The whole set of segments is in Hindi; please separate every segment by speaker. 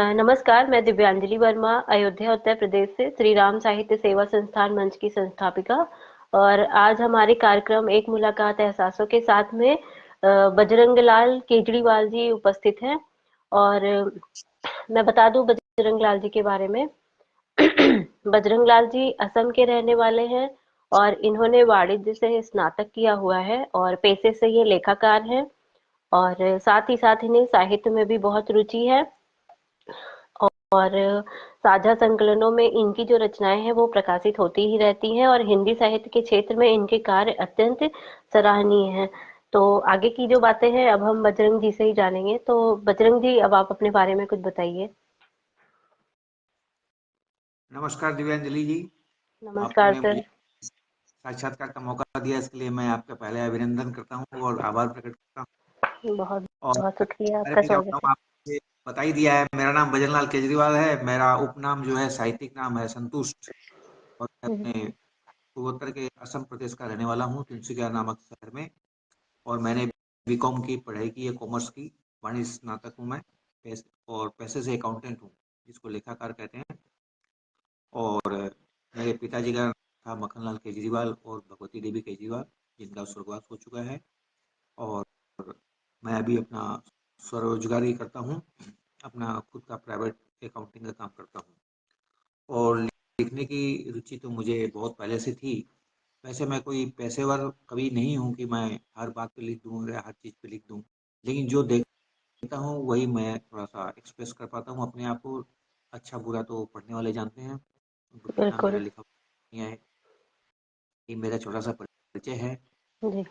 Speaker 1: नमस्कार, मैं दिव्यांजलि वर्मा अयोध्या उत्तर प्रदेश से श्री राम साहित्य सेवा संस्थान मंच की संस्थापिका। और आज हमारे कार्यक्रम एक मुलाकात एहसासों के साथ में बजरंग लाल केजरीवाल जी उपस्थित हैं। और मैं बता दूं बजरंग लाल जी के बारे में। बजरंग लाल जी असम के रहने वाले हैं और इन्होंने वाणिज्य से स्नातक किया हुआ है और पेशे से ये लेखाकार हैं। और साथ ही साथ इन्हें साहित्य में भी बहुत रुचि है। और साझा संकलनों में इनकी जो रचनाएं हैं वो प्रकाशित होती ही रहती हैं और हिंदी साहित्य के क्षेत्र में इनके कार्य अत्यंत सराहनीय हैं। तो आगे की जो बातें हैं अब हम बजरंग जी से ही जानेंगे। तो बजरंग जी, अब आप अपने बारे में कुछ बताइए।
Speaker 2: नमस्कार दिव्यांजलि जी।
Speaker 1: नमस्कार
Speaker 2: आपने मुझे
Speaker 1: सर।
Speaker 2: साक्षात्कार का मौका दिया, इसके लिए मैं आपका पहले अभिनंदन करता हूँ और आभार प्रकट करता हूँ।
Speaker 1: बहुत
Speaker 2: और
Speaker 1: बहुत शुक्रिया,
Speaker 2: बारे
Speaker 1: आपका
Speaker 2: में क्या
Speaker 1: स्वागत
Speaker 2: बताऊँ,
Speaker 1: है।
Speaker 2: आपने बता ही दिया है। मेरा नाम बजरंग केजरीवाल है। मेरा उपनाम जो है, साहित्यिक नाम है संतुष्ट। और मैं
Speaker 1: हम्म,
Speaker 2: अपने पूर्वोत्तर के असम प्रदेश का रहने वाला हूँ, तिनसुकिया नामक शहर में। और मैंने बीकॉम की पढ़ाई की है, कॉमर्स की। वाणिज्य स्नातक हूँ मैं। और पैसे से अकाउंटेंट हूँ, जिसको लेखाकार कहते हैं। और मेरे पिताजी का था मक्खनलाल केजरीवाल और भगवती देवी केजरीवाल, जिनका स्वर्गवास हो चुका है। और मैं अभी अपना स्वरोजगार ही करता हूँ, अपना खुद का प्राइवेट अकाउंटिंग का काम करता हूँ। और लिखने की रुचि तो मुझे बहुत पहले से थी। वैसे मैं कोई पेशेवर कवि नहीं हूँ कि मैं हर बात पे लिख दूँ या हर चीज़ पे लिख दूँ, लेकिन जो देखता हूँ वही मैं थोड़ा सा एक्सप्रेस कर पाता हूँ अपने आप को। अच्छा बुरा तो पढ़ने वाले जानते हैं, उनको कितना मेरा
Speaker 1: बिल्कुल।
Speaker 2: लिखा नहीं है। ये मेरा छोटा सा परिचय है।
Speaker 1: जी।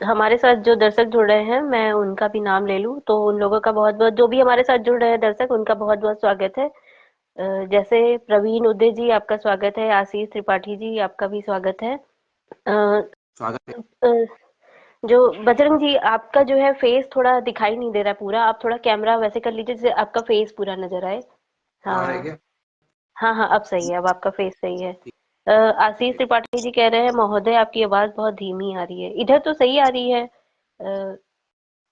Speaker 1: हमारे साथ जो दर्शक जुड़ रहे हैं मैं उनका भी नाम ले लूं तो उन लोगों का बहुत बहुत, जो भी हमारे साथ जुड़ रहे हैं दर्शक, उनका बहुत बहुत स्वागत है। जैसे प्रवीण उदय जी, आपका स्वागत है। आशीष त्रिपाठी जी, आपका भी स्वागत है। अ,
Speaker 2: स्वागत है।
Speaker 1: अ, जो बजरंग जी, आपका जो है फेस थोड़ा दिखाई नहीं दे रहा है पूरा। आप थोड़ा कैमरा वैसे कर लीजिए जिससे आपका फेस पूरा नजर आए।
Speaker 2: अब आ रहा है
Speaker 1: हाँ।
Speaker 2: क्या?
Speaker 1: हाँ हाँ, अब सही है, अब आपका फेस सही है।
Speaker 2: ठीक
Speaker 1: आशीष
Speaker 2: है।
Speaker 1: त्रिपाठी जी कह रहे हैं, महोदय आपकी आवाज बहुत धीमी आ रही है। इधर तो सही आ रही है।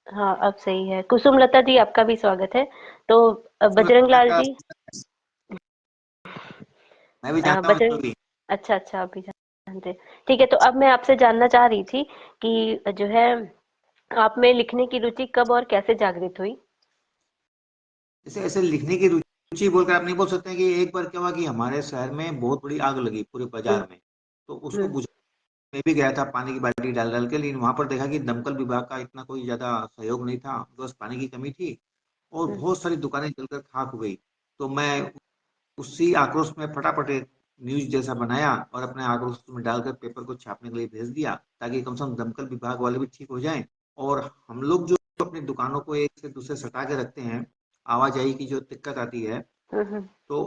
Speaker 1: हाँ, अब सही है। कुसुम लता जी, आपका भी स्वागत है। तो बजरंग
Speaker 2: सुलभता
Speaker 1: लाल
Speaker 2: का
Speaker 1: जी।
Speaker 2: मैं भी जानता हूँ इसको
Speaker 1: बजरंग,
Speaker 2: भी।
Speaker 1: अच्छा अच्छा, आप भी जानते हैं। ठीक है, तो अब मैं आपसे जानना चाह रही थी कि जो है आप में लिखने की रुचि कब और कैसे जागृत हुई?
Speaker 2: जैसे ऐसे लिखने की रुचि बोलकर आप नहीं बोल सकते हैं कि एक बार क्या हुआ कि हमारे शहर में बहुत बड़ी आग लगी पूरे
Speaker 1: हुँ,
Speaker 2: बाजार में। तो उसको
Speaker 1: हुँ,
Speaker 2: मैं भी गया था पानी की बाल्टी डाल डाल के, लेकिन वहां पर देखा कि दमकल विभाग का इतना कोई ज्यादा सहयोग नहीं था, बस पानी की कमी थी। और
Speaker 1: हुँ,
Speaker 2: बहुत सारी दुकानें जलकर खाक हो गई। तो मैं उसी आक्रोश में फटाफट एक न्यूज जैसा बनाया और अपने आक्रोश में डालकर पेपर को छापने के लिए भेज दिया, ताकि कम से कम दमकल विभाग वाले भी ठीक हो जाएं। और हम लोग जो अपनी दुकानों को एक से दूसरे सटा के रखते हैं, आवाजाही की जो दिक्कत आती है,
Speaker 1: हुँ, हुँ,
Speaker 2: तो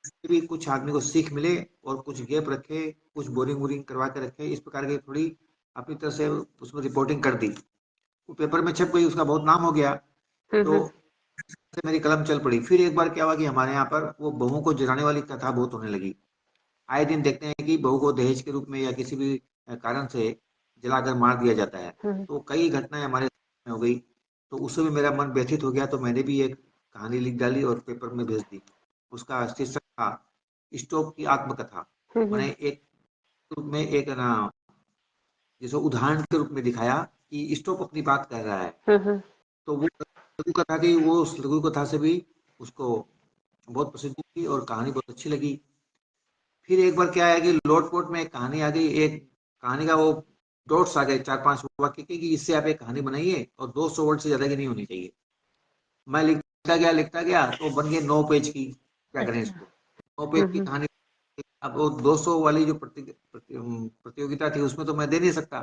Speaker 2: इससे भी कुछ आदमी को सीख मिले और कुछ गैप रखे, कुछ बोरिंग वोरिंग करवा के रखे, इस प्रकार की थोड़ी अपनी तरफ से उसमें रिपोर्टिंग कर दी। वो पेपर में छप गई, उसका बहुत नाम हो गया।
Speaker 1: हुँ,
Speaker 2: तो
Speaker 1: हुँ,
Speaker 2: से मेरी कलम चल पड़ी। फिर एक बार क्या हुआ कि हमारे यहाँ पर वो बहुओं को जलाने वाली कथा बहुत होने लगी। आए दिन देखते हैं कि बहू को दहेज के रूप में या किसी भी कारण से जलाकर मार दिया जाता है।
Speaker 1: हुँ,
Speaker 2: तो कई घटनाएं हमारे सामने हो गई। तो उससे भी मेरा मन व्यथित हो गया, तो मैंने भी एक कहानी लिख डाली और पेपर में भेज दी। उसका शीर्षक था स्टोव की आत्मकथा।
Speaker 1: हुँ, हुँ,
Speaker 2: मैंने एक रूप में एक ना, जैसे उदाहरण के रूप में दिखाया कि स्टोव अपनी बात कर रहा है।
Speaker 1: हुँ, हुँ,
Speaker 2: तो वो लघु कथा थी, वो उस लघु कथा से भी उसको बहुत प्रसिद्धि थी और कहानी बहुत अच्छी लगी। फिर एक बार क्या है कि लोट पोट में एक कहानी आ गई, एक कहानी का वो डॉट्स आ गए, चार पांच वाक्य के, कि इससे आप एक कहानी बनाइए और 200 वर्ड से ज्यादा की नहीं होनी चाहिए। मैं लिखता गया तो बन गए 9 पेज की। क्या करें
Speaker 1: अच्छा।
Speaker 2: इसको, 9 पेज
Speaker 1: हुँ,
Speaker 2: की
Speaker 1: हुँ,
Speaker 2: कहानी। अब वो 200 वाली जो प्रतियोगिता थी, उसमें तो मैं दे नहीं सकता।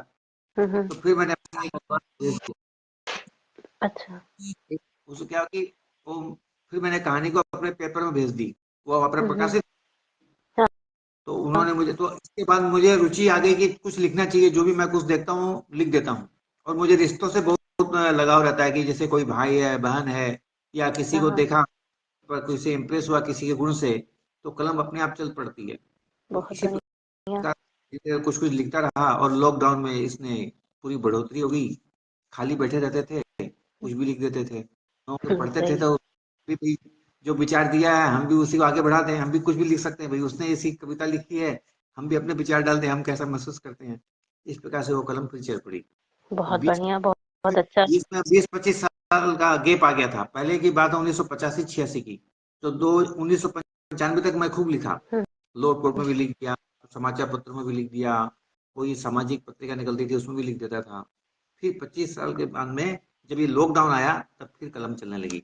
Speaker 1: हुँ, हुँ,
Speaker 2: तो फिर मैंने अपना एक बार भेज
Speaker 1: अच्छा।
Speaker 2: दिया। उसको क्या कि वो, फिर मैंने कहानी को अपने पेपर में भेज दी, वो अपने
Speaker 1: हुँ, हुँ,
Speaker 2: प्रकाशित।
Speaker 1: हाँ,
Speaker 2: तो
Speaker 1: हाँ,
Speaker 2: उन्होंने मुझे, तो इसके बाद मुझे रुचि आ गई कि कुछ लिखना चाहिए। जो भी मैं कुछ देखता हूँ लिख देता हूँ। और मुझे रिश्तों से बहुत लगाव रहता है, कि जैसे कोई भाई है, बहन है, या किसी
Speaker 1: हाँ,
Speaker 2: को
Speaker 1: हाँ,
Speaker 2: देखा पर किसी से इम्प्रेस हुआ किसी के गुण से, तो कलम अपने आप चल पड़ती है। तो
Speaker 1: बहुत
Speaker 2: इसी
Speaker 1: बढ़िया।
Speaker 2: प्रकार से कुछ कुछ लिखता रहा, और लॉकडाउन में इसने पूरी बढ़ोतरी हो गई। खाली बैठे रहते थे, कुछ भी लिख देते थे। तो
Speaker 1: हुँ,
Speaker 2: पढ़ते थे
Speaker 1: सही
Speaker 2: तो
Speaker 1: है।
Speaker 2: भी भाई जो विचार दिया है हम भी उसी को आगे बढ़ाते हैं, हम भी कुछ भी लिख सकते हैं भाई, उसने ऐसी कविता लिखी है, हम भी अपने विचार डालते हैं, हम कैसा महसूस करते हैं। इस प्रकार से वो कलम फिर चल पड़ी। और
Speaker 1: बहुत
Speaker 2: बीच
Speaker 1: बढ़िया, बहुत बहुत अच्छा।
Speaker 2: बीच में 20-25 साल का गैप आ गया था। पहले की बात है 1985-86 की। तो दो 1995 तक मैं खूब लिखा,
Speaker 1: हुँ,
Speaker 2: लोट पोट
Speaker 1: हुँ।
Speaker 2: में भी लिख दिया, समाचार पत्रों में भी लिख दिया, कोई सामाजिक पत्रिका निकलती थी उसमें भी लिख देता था। फिर 25 साल के बाद में जब ये लॉकडाउन आया तब फिर कलम चलने लगी।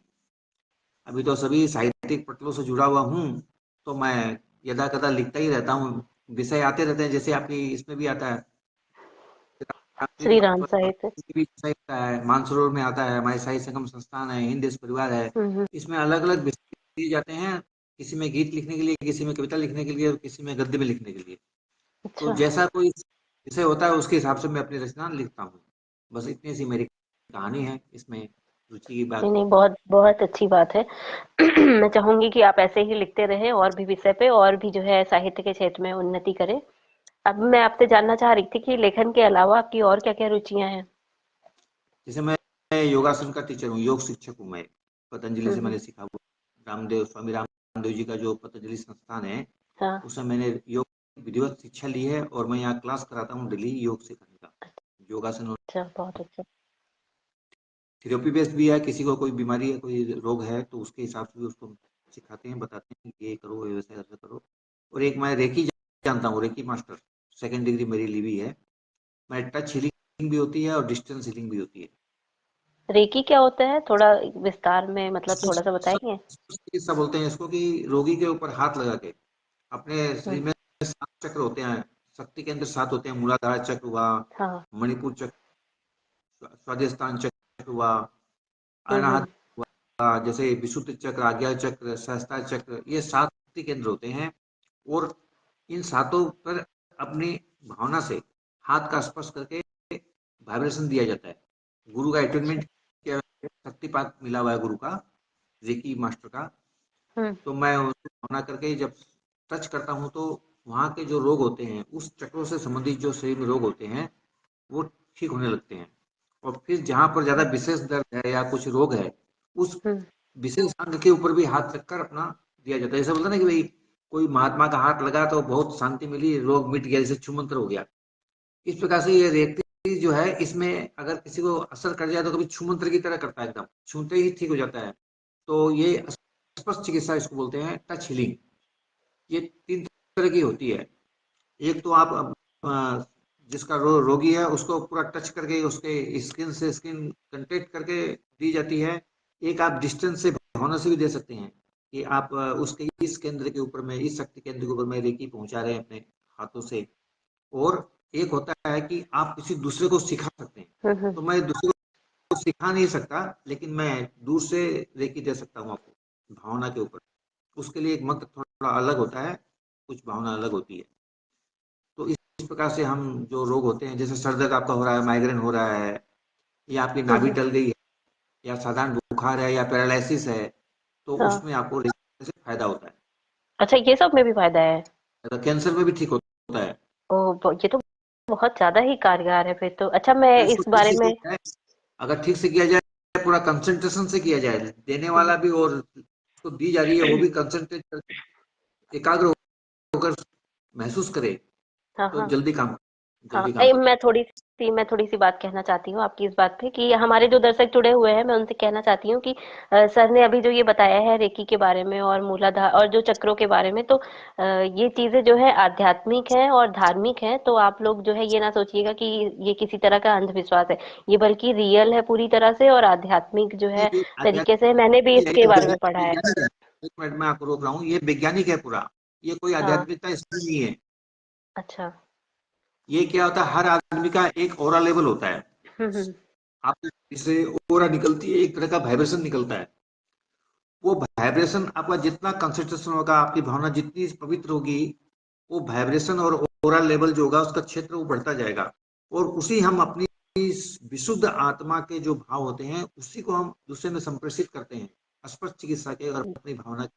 Speaker 2: अभी तो सभी साहित्यिक पटलों से जुड़ा हुआ हूँ, तो मैं यदा कदा लिखता ही रहता हूँ। विषय आते रहते हैं, जैसे आपकी इसमें भी आता है,
Speaker 1: श्री राम साहित्य।
Speaker 2: भी विषय आता है, मानसरोवर में आता है, हमारे साहित्य संगम संस्थान है, हिंद देश परिवार है।
Speaker 1: हुँ, हुँ।
Speaker 2: इसमें अलग अलग विषय दिए जाते हैं, किसी में गीत लिखने के लिए, किसी में कविता लिखने के लिए, और किसी में गद्य में लिखने के लिए। तो
Speaker 1: अच्छा।
Speaker 2: जैसा कोई विषय होता है उसके हिसाब से मैं अपनी रचना लिखता हूँ। बस इतनी सी मेरी कहानी है, इसमें रुचि की
Speaker 1: नहीं,
Speaker 2: बात।
Speaker 1: नहीं, बहुत बहुत अच्छी बात है। मैं चाहूँगी कि आप ऐसे ही लिखते रहें और भी विषय पे और भी जो है साहित्य के क्षेत्र में उन्नति करें। अब मैं आपसे जानना चाह रही थी कि लेखन के अलावा आपकी और क्या-क्या रुचियाँ हैं?
Speaker 2: जैसे मैं योगासन का टीचर हूँ, योग शिक्षक हूँ मैं। पतंजलि
Speaker 1: हुँ,
Speaker 2: से
Speaker 1: हुँ।
Speaker 2: मैंने सीखा हुआ। रामदेव, स्वामी रामदेव जी का जो पतंजलि संस्थान है,
Speaker 1: हाँ।
Speaker 2: उसमें मैंने योग विधिवत शिक्षा ली है, और मैं यहाँ क्लास कराता हूँ डेली योग सिखाने का, योगासन और
Speaker 1: अच्छा, बहुत अच्छा।
Speaker 2: थेरेपी बेस्ड भी है। किसी को कोई बीमारी है, कोई रोग है, तो उसके हिसाब से भी उसको सिखाते हैं, बताते हैं ये करो, ये वैसे ऐसा करो। और एक मैं रेकी जानता हूँ, रेकी मास्टर, 2nd डिग्री मेरी ली हुई है। मैं टच हीलिंग भी होती है और डिस्टेंस हीलिंग भी होती है।
Speaker 1: रेकी क्या होता है? थोड़ा विस्तार में मतलब
Speaker 2: इसको
Speaker 1: थोड़ा-सा बताएँगे?
Speaker 2: चिकित्सा बोलते हैं इसको, कि रोगी के ऊपर हाथ लगा के अपने
Speaker 1: हुँ,
Speaker 2: शरीर में 7 चक्र होते हैं, शक्ति केंद्र 7 होते हैं। मूलाधार चक्र हुआ,
Speaker 1: हाँ।
Speaker 2: मणिपुर चक्र, स्वादिष्ठान चक्र हुआ,
Speaker 1: हुँ,
Speaker 2: अनाहत
Speaker 1: हुँ।
Speaker 2: हुआ, जैसे विशुद्ध चक्र, आज्ञा चक्र, सहस्त्र चक्र, ये 7 शक्ति केंद्र होते हैं। और इन सातों पर अपनी भावना से हाथ का स्पर्श करके वाइब्रेशन दिया जाता है। गुरु का
Speaker 1: अच्छा।
Speaker 2: अटूनमेंट किया, शक्तिपात मिला हुआ है गुरु का, रेकी मास्टर का।
Speaker 1: हुँ,
Speaker 2: तो मैं उसको भावना करके जब टच करता हूँ, तो वहाँ के जो रोग होते हैं, उस चक्रों से संबंधित जो शरीर में रोग होते हैं, वो ठीक होने लगते हैं। और फिर जहाँ पर ज़्यादा
Speaker 1: हुँ,
Speaker 2: विशेष दर्द है या कुछ रोग है, उस
Speaker 1: हुँ।
Speaker 2: विशेष अंग के ऊपर भी हाथ रखकर अपना दिया जाता है। जैसे बोलते हैं ना कि भाई कोई महात्मा का हाथ लगा तो बहुत शांति मिली, रोग मिट गया, जैसे छूमंत्र हो गया। इस प्रकार से ये रेकी जो है, इसमें अगर किसी को असर कर जाए तो कभी छूमंत्र की तरह करता है, एकदम छूते ही ठीक हो जाता है। तो ये स्पर्श चिकित्सा इसको बोलते हैं, टच हीलिंग। ये 3 तरह की होती है। एक तो आप जिसका रोगी है उसको पूरा टच करके उसके स्किन से स्किन कांटेक्ट करके दी जाती है। एक आप डिस्टेंस से, भावना से भी दे सकते हैं, कि आप उसके इस केंद्र के ऊपर में, इस शक्ति केंद्र के ऊपर में रेकी पहुंचा रहे हैं अपने हाथों से। और एक होता है कि आप किसी दूसरे को सिखा सकते हैं।
Speaker 1: हुँ, हुँ।
Speaker 2: तो मैं दूसरे को सिखा नहीं सकता, लेकिन मैं दूर से रेकी दे सकता हूँ आपको, भावना के ऊपर। उसके लिए एक मंत्र थोड़ा अलग होता है, कुछ भावना अलग होती है। तो इस प्रकार से हम जो रोग होते हैं, जैसे सर दर्द आपका हो रहा है, माइग्रेन हो रहा है, या आपकी
Speaker 1: हुँ,
Speaker 2: नाभि
Speaker 1: हुँ।
Speaker 2: टल गई है, या साधारण बुखार है, या पैरालिसिस है, तो
Speaker 1: हाँ।
Speaker 2: उसमें आपको रेकी से फायदा होता है।
Speaker 1: अच्छा, ये सब में भी फ़ायदा है?
Speaker 2: अगर कैंसर में भी ठीक होता है।
Speaker 1: ओह! ये तो बहुत ज़्यादा ही कारगर है फिर तो। अच्छा, मैं
Speaker 2: तो इसको
Speaker 1: इस
Speaker 2: ठीक
Speaker 1: बारे
Speaker 2: से
Speaker 1: में।
Speaker 2: किया जाए, अगर ठीक से किया जाए, पूरा कंसंट्रेशन से किया जाए, देने
Speaker 1: हुँ,
Speaker 2: वाला भी और उसको दी जा रही है वो भी कंसंट्रेट करके, एकाग्र होकर महसूस करे,
Speaker 1: हाँ,
Speaker 2: तो
Speaker 1: हाँ। हाँ,
Speaker 2: जल्दी काम करता
Speaker 1: मैं थोड़ी-सी बात कहना चाहती हूँ आपकी इस बात पे कि हमारे जो दर्शक जुड़े हुए हैं, मैं उनसे कहना चाहती हूँ कि सर ने अभी जो ये बताया है रेकी के बारे में और मूलाधार और जो चक्रों के बारे में, तो ये चीज़ें जो है आध्यात्मिक हैं और धार्मिक हैं, तो आप लोग जो है ये ना सोचिएगा कि ये किसी तरह का अंधविश्वास है। ये बल्कि रियल है पूरी तरह से और आध्यात्मिक जो
Speaker 2: है।
Speaker 1: है
Speaker 2: ये
Speaker 1: तरीके से मैंने भी
Speaker 2: आध्यात्मिक है,
Speaker 1: इसके बारे में पढ़ा है।
Speaker 2: वैज्ञानिक है। एक मिनट में आपको रोक रहा हूँ, ये वैज्ञानिक है पूरा। ये कोई
Speaker 1: हाँ,
Speaker 2: आध्यात्मिकता इसमें नहीं है।
Speaker 1: अच्छा।
Speaker 2: ये क्या होता है, हर आदमी का एक ऑरा लेवल होता है।
Speaker 1: हुँ, हुँ।
Speaker 2: आप जिससे ऑरा निकलती है, एक तरह का वाइब्रेशन निकलता है। वो वाइब्रेशन आपका जितना कंसंट्रेशन होगा, आपकी भावना जितनी पवित्र होगी, वो वाइब्रेशन और ऑरा लेवल जो होगा उसका क्षेत्र वो बढ़ता जाएगा। और उसी हम अपनी इस विशुद्ध आत्मा के जो भाव होते हैं, उसी को हम दूसरे में संप्रेषित करते हैं, स्पर्श चिकित्सा के और अपनी भावना के।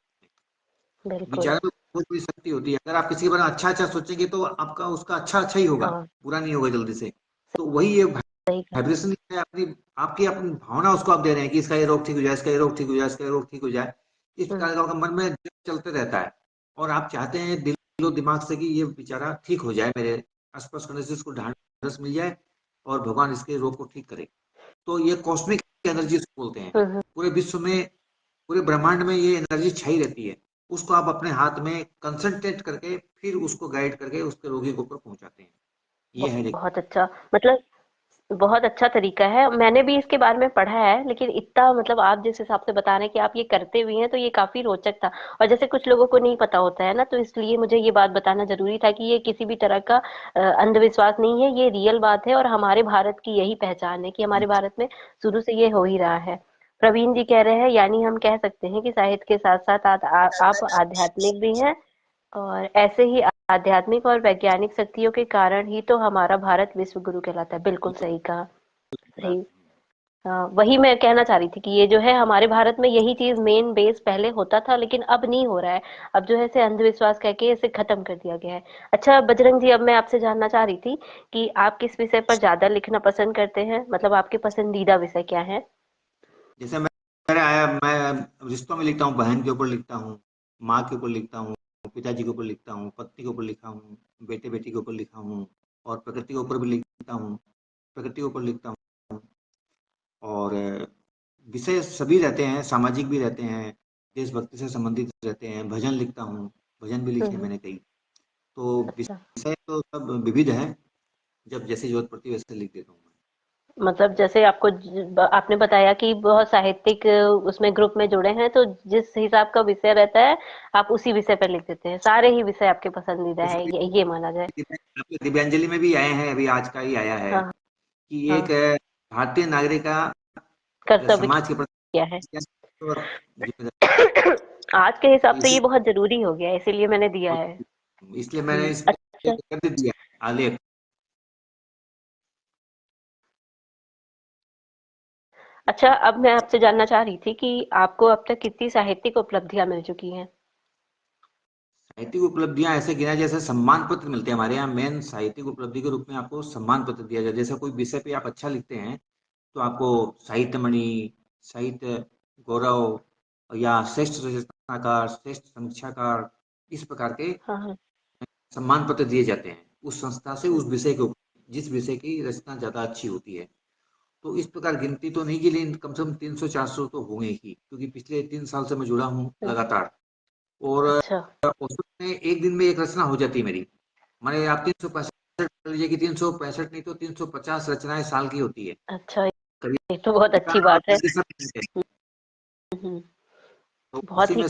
Speaker 1: बिल्कुल।
Speaker 2: विचार में बहुत बड़ी शक्ति होती है। अगर आप किसी के बारे में अच्छा अच्छा सोचेंगे, तो आपका उसका अच्छा अच्छा ही होगा,
Speaker 1: हाँ।
Speaker 2: बुरा नहीं होगा जल्दी से। तो वही ये
Speaker 1: सही कहा।
Speaker 2: वाइब्रेशन है अपनी, आपकी अपनी भावना उसको आप दे रहे हैं कि इसका ये रोग ठीक हो जाए, इसका ये रोग ठीक हो जाए, इसका ये रोग ठीक हो जाए। इस
Speaker 1: हम्म
Speaker 2: प्रकार का आपका मन में चलते रहता है, और आप चाहते हैं दिलो दिमाग से कि ये बेचारा ठीक हो जाए, मेरे आसपास करने से इसको ढांढस मिल जाए और भगवान इसके रोग को ठीक करे। तो ये कॉस्मिक एनर्जी बोलते हैं।
Speaker 1: हम्म।
Speaker 2: पूरे विश्व में, पूरे ब्रह्मांड में ये एनर्जी छाई रहती है। उसको आप अपने हाथ में कंसंट्रेट करके फिर उसको गाइड करके उसके रोगी के ऊपर पहुंचाते हैं। ये है।
Speaker 1: बहुत अच्छा, मतलब बहुत अच्छा तरीका है। मैंने भी इसके बारे में पढ़ा है, लेकिन इतना मतलब आप जिस हिसाब से बता रहे हैं कि आप ये करते भी हैं, तो ये काफी रोचक था। और जैसे कुछ लोगों को नहीं पता होता है ना, तो इसलिए मुझे ये बात बताना जरूरी था कि ये किसी भी तरह का अंधविश्वास नहीं है, ये रियल बात है। और हमारे भारत की यही पहचान है कि हमारे भारत में शुरू से ये हो ही रहा है। प्रवीण जी कह रहे हैं, यानी हम कह सकते हैं कि साहित्य के साथ साथ आप आध्यात्मिक भी हैं, और ऐसे ही आध्यात्मिक और वैज्ञानिक शक्तियों के कारण ही तो हमारा भारत विश्व गुरु कहलाता है। बिल्कुल सही कहा। सही। हाँ, वही मैं कहना चाह रही थी कि ये जो है हमारे भारत में यही चीज मेन बेस पहले होता था, लेकिन अब नहीं हो रहा है। अब जो है इसे अंधविश्वास कह के इसे खत्म कर दिया गया है। अच्छा बजरंग जी, अब मैं आपसे जानना चाह रही थी कि आप किस विषय पर ज्यादा लिखना पसंद करते हैं, मतलब आपके पसंदीदा विषय क्या है?
Speaker 2: जैसे मेरे आया, मैं रिश्तों में लिखता हूँ, बहन के ऊपर लिखता हूँ, माँ के ऊपर लिखता हूँ, पिताजी के ऊपर लिखता हूँ, पत्नी के ऊपर लिखा हूँ, बेटे बेटी के ऊपर लिखा हूँ, और प्रकृति के ऊपर भी लिखता हूँ, प्रकृति के ऊपर लिखता हूँ। और विषय सभी रहते हैं, सामाजिक भी रहते हैं, देशभक्ति से संबंधित रहते हैं, भजन लिखता हूँ, भजन भी लिखे
Speaker 1: हम्म।
Speaker 2: मैंने कई। तो
Speaker 1: अच्छा,
Speaker 2: विषय तो सब विविध है, जब जैसी जरूरत पड़ती है वैसे लिख देता हूँ मैं।
Speaker 1: मतलब जैसे आपको आपने बताया कि बहुत साहित्यिक उसमें ग्रुप में जुड़े हैं, तो जिस हिसाब का विषय रहता है आप उसी विषय पर लिख देते हैं। सारे ही विषय आपके पसंदीदा
Speaker 2: जैसे
Speaker 1: है, ये माना जाए।
Speaker 2: आपके दिव्यांजलि में भी आए हैं, अभी आज का ही आया है
Speaker 1: हाँ।
Speaker 2: कि
Speaker 1: हाँ।
Speaker 2: एक भारतीय नागरिक का
Speaker 1: कर्तव्य
Speaker 2: समाज के प्रति
Speaker 1: क्या है?
Speaker 2: क्या जिम्मेदारी।
Speaker 1: आज के हिसाब
Speaker 2: तो
Speaker 1: से
Speaker 2: इसी
Speaker 1: ये बहुत जरूरी हो गया है, इसीलिए मैंने दिया है।
Speaker 2: इसलिए मैंने इस पे
Speaker 1: अच्छा।
Speaker 2: कर दिया आलेख।
Speaker 1: अच्छा, अब मैं आपसे जानना चाह रही थी कि आपको अब तक कितनी साहित्यिक उपलब्धियां मिल चुकी हैं?
Speaker 2: साहित्यिक उपलब्धियां ऐसे गिना, जैसे सम्मान पत्र मिलते हैं हमारे यहाँ। मेन साहित्यिक उपलब्धि के रूप में आपको सम्मान पत्र दिया जाए। जैसे कोई विषय पे आप अच्छा लिखते हैं तो आपको साहित्य मणि, साहित्य गौरव, या श्रेष्ठ रचनाकार, श्रेष्ठ समीक्षाकार, इस प्रकार के
Speaker 1: हाँ, हाँ।
Speaker 2: सम्मान पत्र दिए जाते हैं उस संस्था से, उस विषय के ऊपर जिस विषय की रचना ज्यादा अच्छी होती है। तो इस प्रकार गिनती तो नहीं की, लेकिन कम से कम 300-400 तो होंगे ही, क्योंकि पिछले 3 साल से मैं जुड़ा हूँ
Speaker 1: हम्म।
Speaker 2: लगातार। और
Speaker 1: अच्छा।
Speaker 2: औसत में एक दिन में एक रचना हो जाती है मेरी। माने आप 365 कर लीजिए कि 365 नहीं तो 350 रचनाएं साल की होती है।
Speaker 1: अच्छा,
Speaker 2: कभी
Speaker 1: ये तो बहुत अच्छी
Speaker 2: और
Speaker 1: बात है।
Speaker 2: किसी सब रहते हैं।
Speaker 1: हम्म।
Speaker 2: तो
Speaker 1: बहुत ही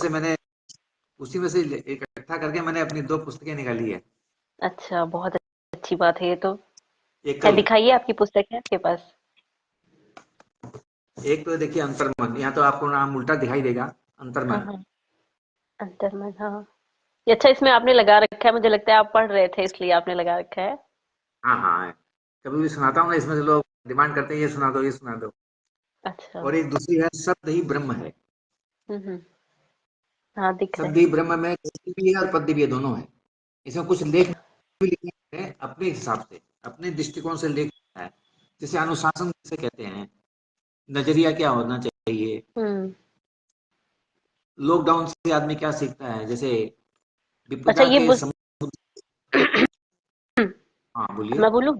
Speaker 2: उसी में से इकट्ठा करके मैंने अपनी 2 पुस्तकें निकाली है।
Speaker 1: अच्छा, बहुत अच्छी बात है ये तो। है,
Speaker 2: एकल।
Speaker 1: दिखाइए, आपकी पुस्तक है आपके पास?
Speaker 2: एक तो देखिए अंतर्मन, यहाँ तो आपको नाम उल्टा दिखाई देगा,
Speaker 1: हाँ,
Speaker 2: अंतर्मन।
Speaker 1: हाँ। अंतर्मन, हाँ। ये अच्छा, इसमें आपने लगा रखा है, मुझे लगता है आप पढ़ रहे थे इसलिए आपने लगा रखा है।
Speaker 2: हाँ हाँ, कभी भी सुनाता हूँ ना, इसमें से लोग डिमांड करते हैं ये सुना दो, ये सुना दो।
Speaker 1: अच्छा।
Speaker 2: और एक दूसरी है, शब्द ही ब्रह्म है।
Speaker 1: हम्म। हाँ, दिख रहा
Speaker 2: शब्द
Speaker 1: है।
Speaker 2: ही ब्रह्म में गद्य भी है और पद्य भी है, दोनों है। इसमें कुछ लेख
Speaker 1: अच्छा।
Speaker 2: भी लिखे हैं अपने हिसाब से, अपने दृष्टिकोण से लेख है। जैसे अनुशासन किसे कहते हैं, नजरिया क्या होना चाहिए,
Speaker 1: हम्म।
Speaker 2: लॉकडाउन से आदमी क्या सीखता है, जैसे
Speaker 1: अच्छा,
Speaker 2: विपदा
Speaker 1: ये
Speaker 2: के
Speaker 1: बुक
Speaker 2: समुद्र। हाँ बोलिए।
Speaker 1: मैं बोलूं?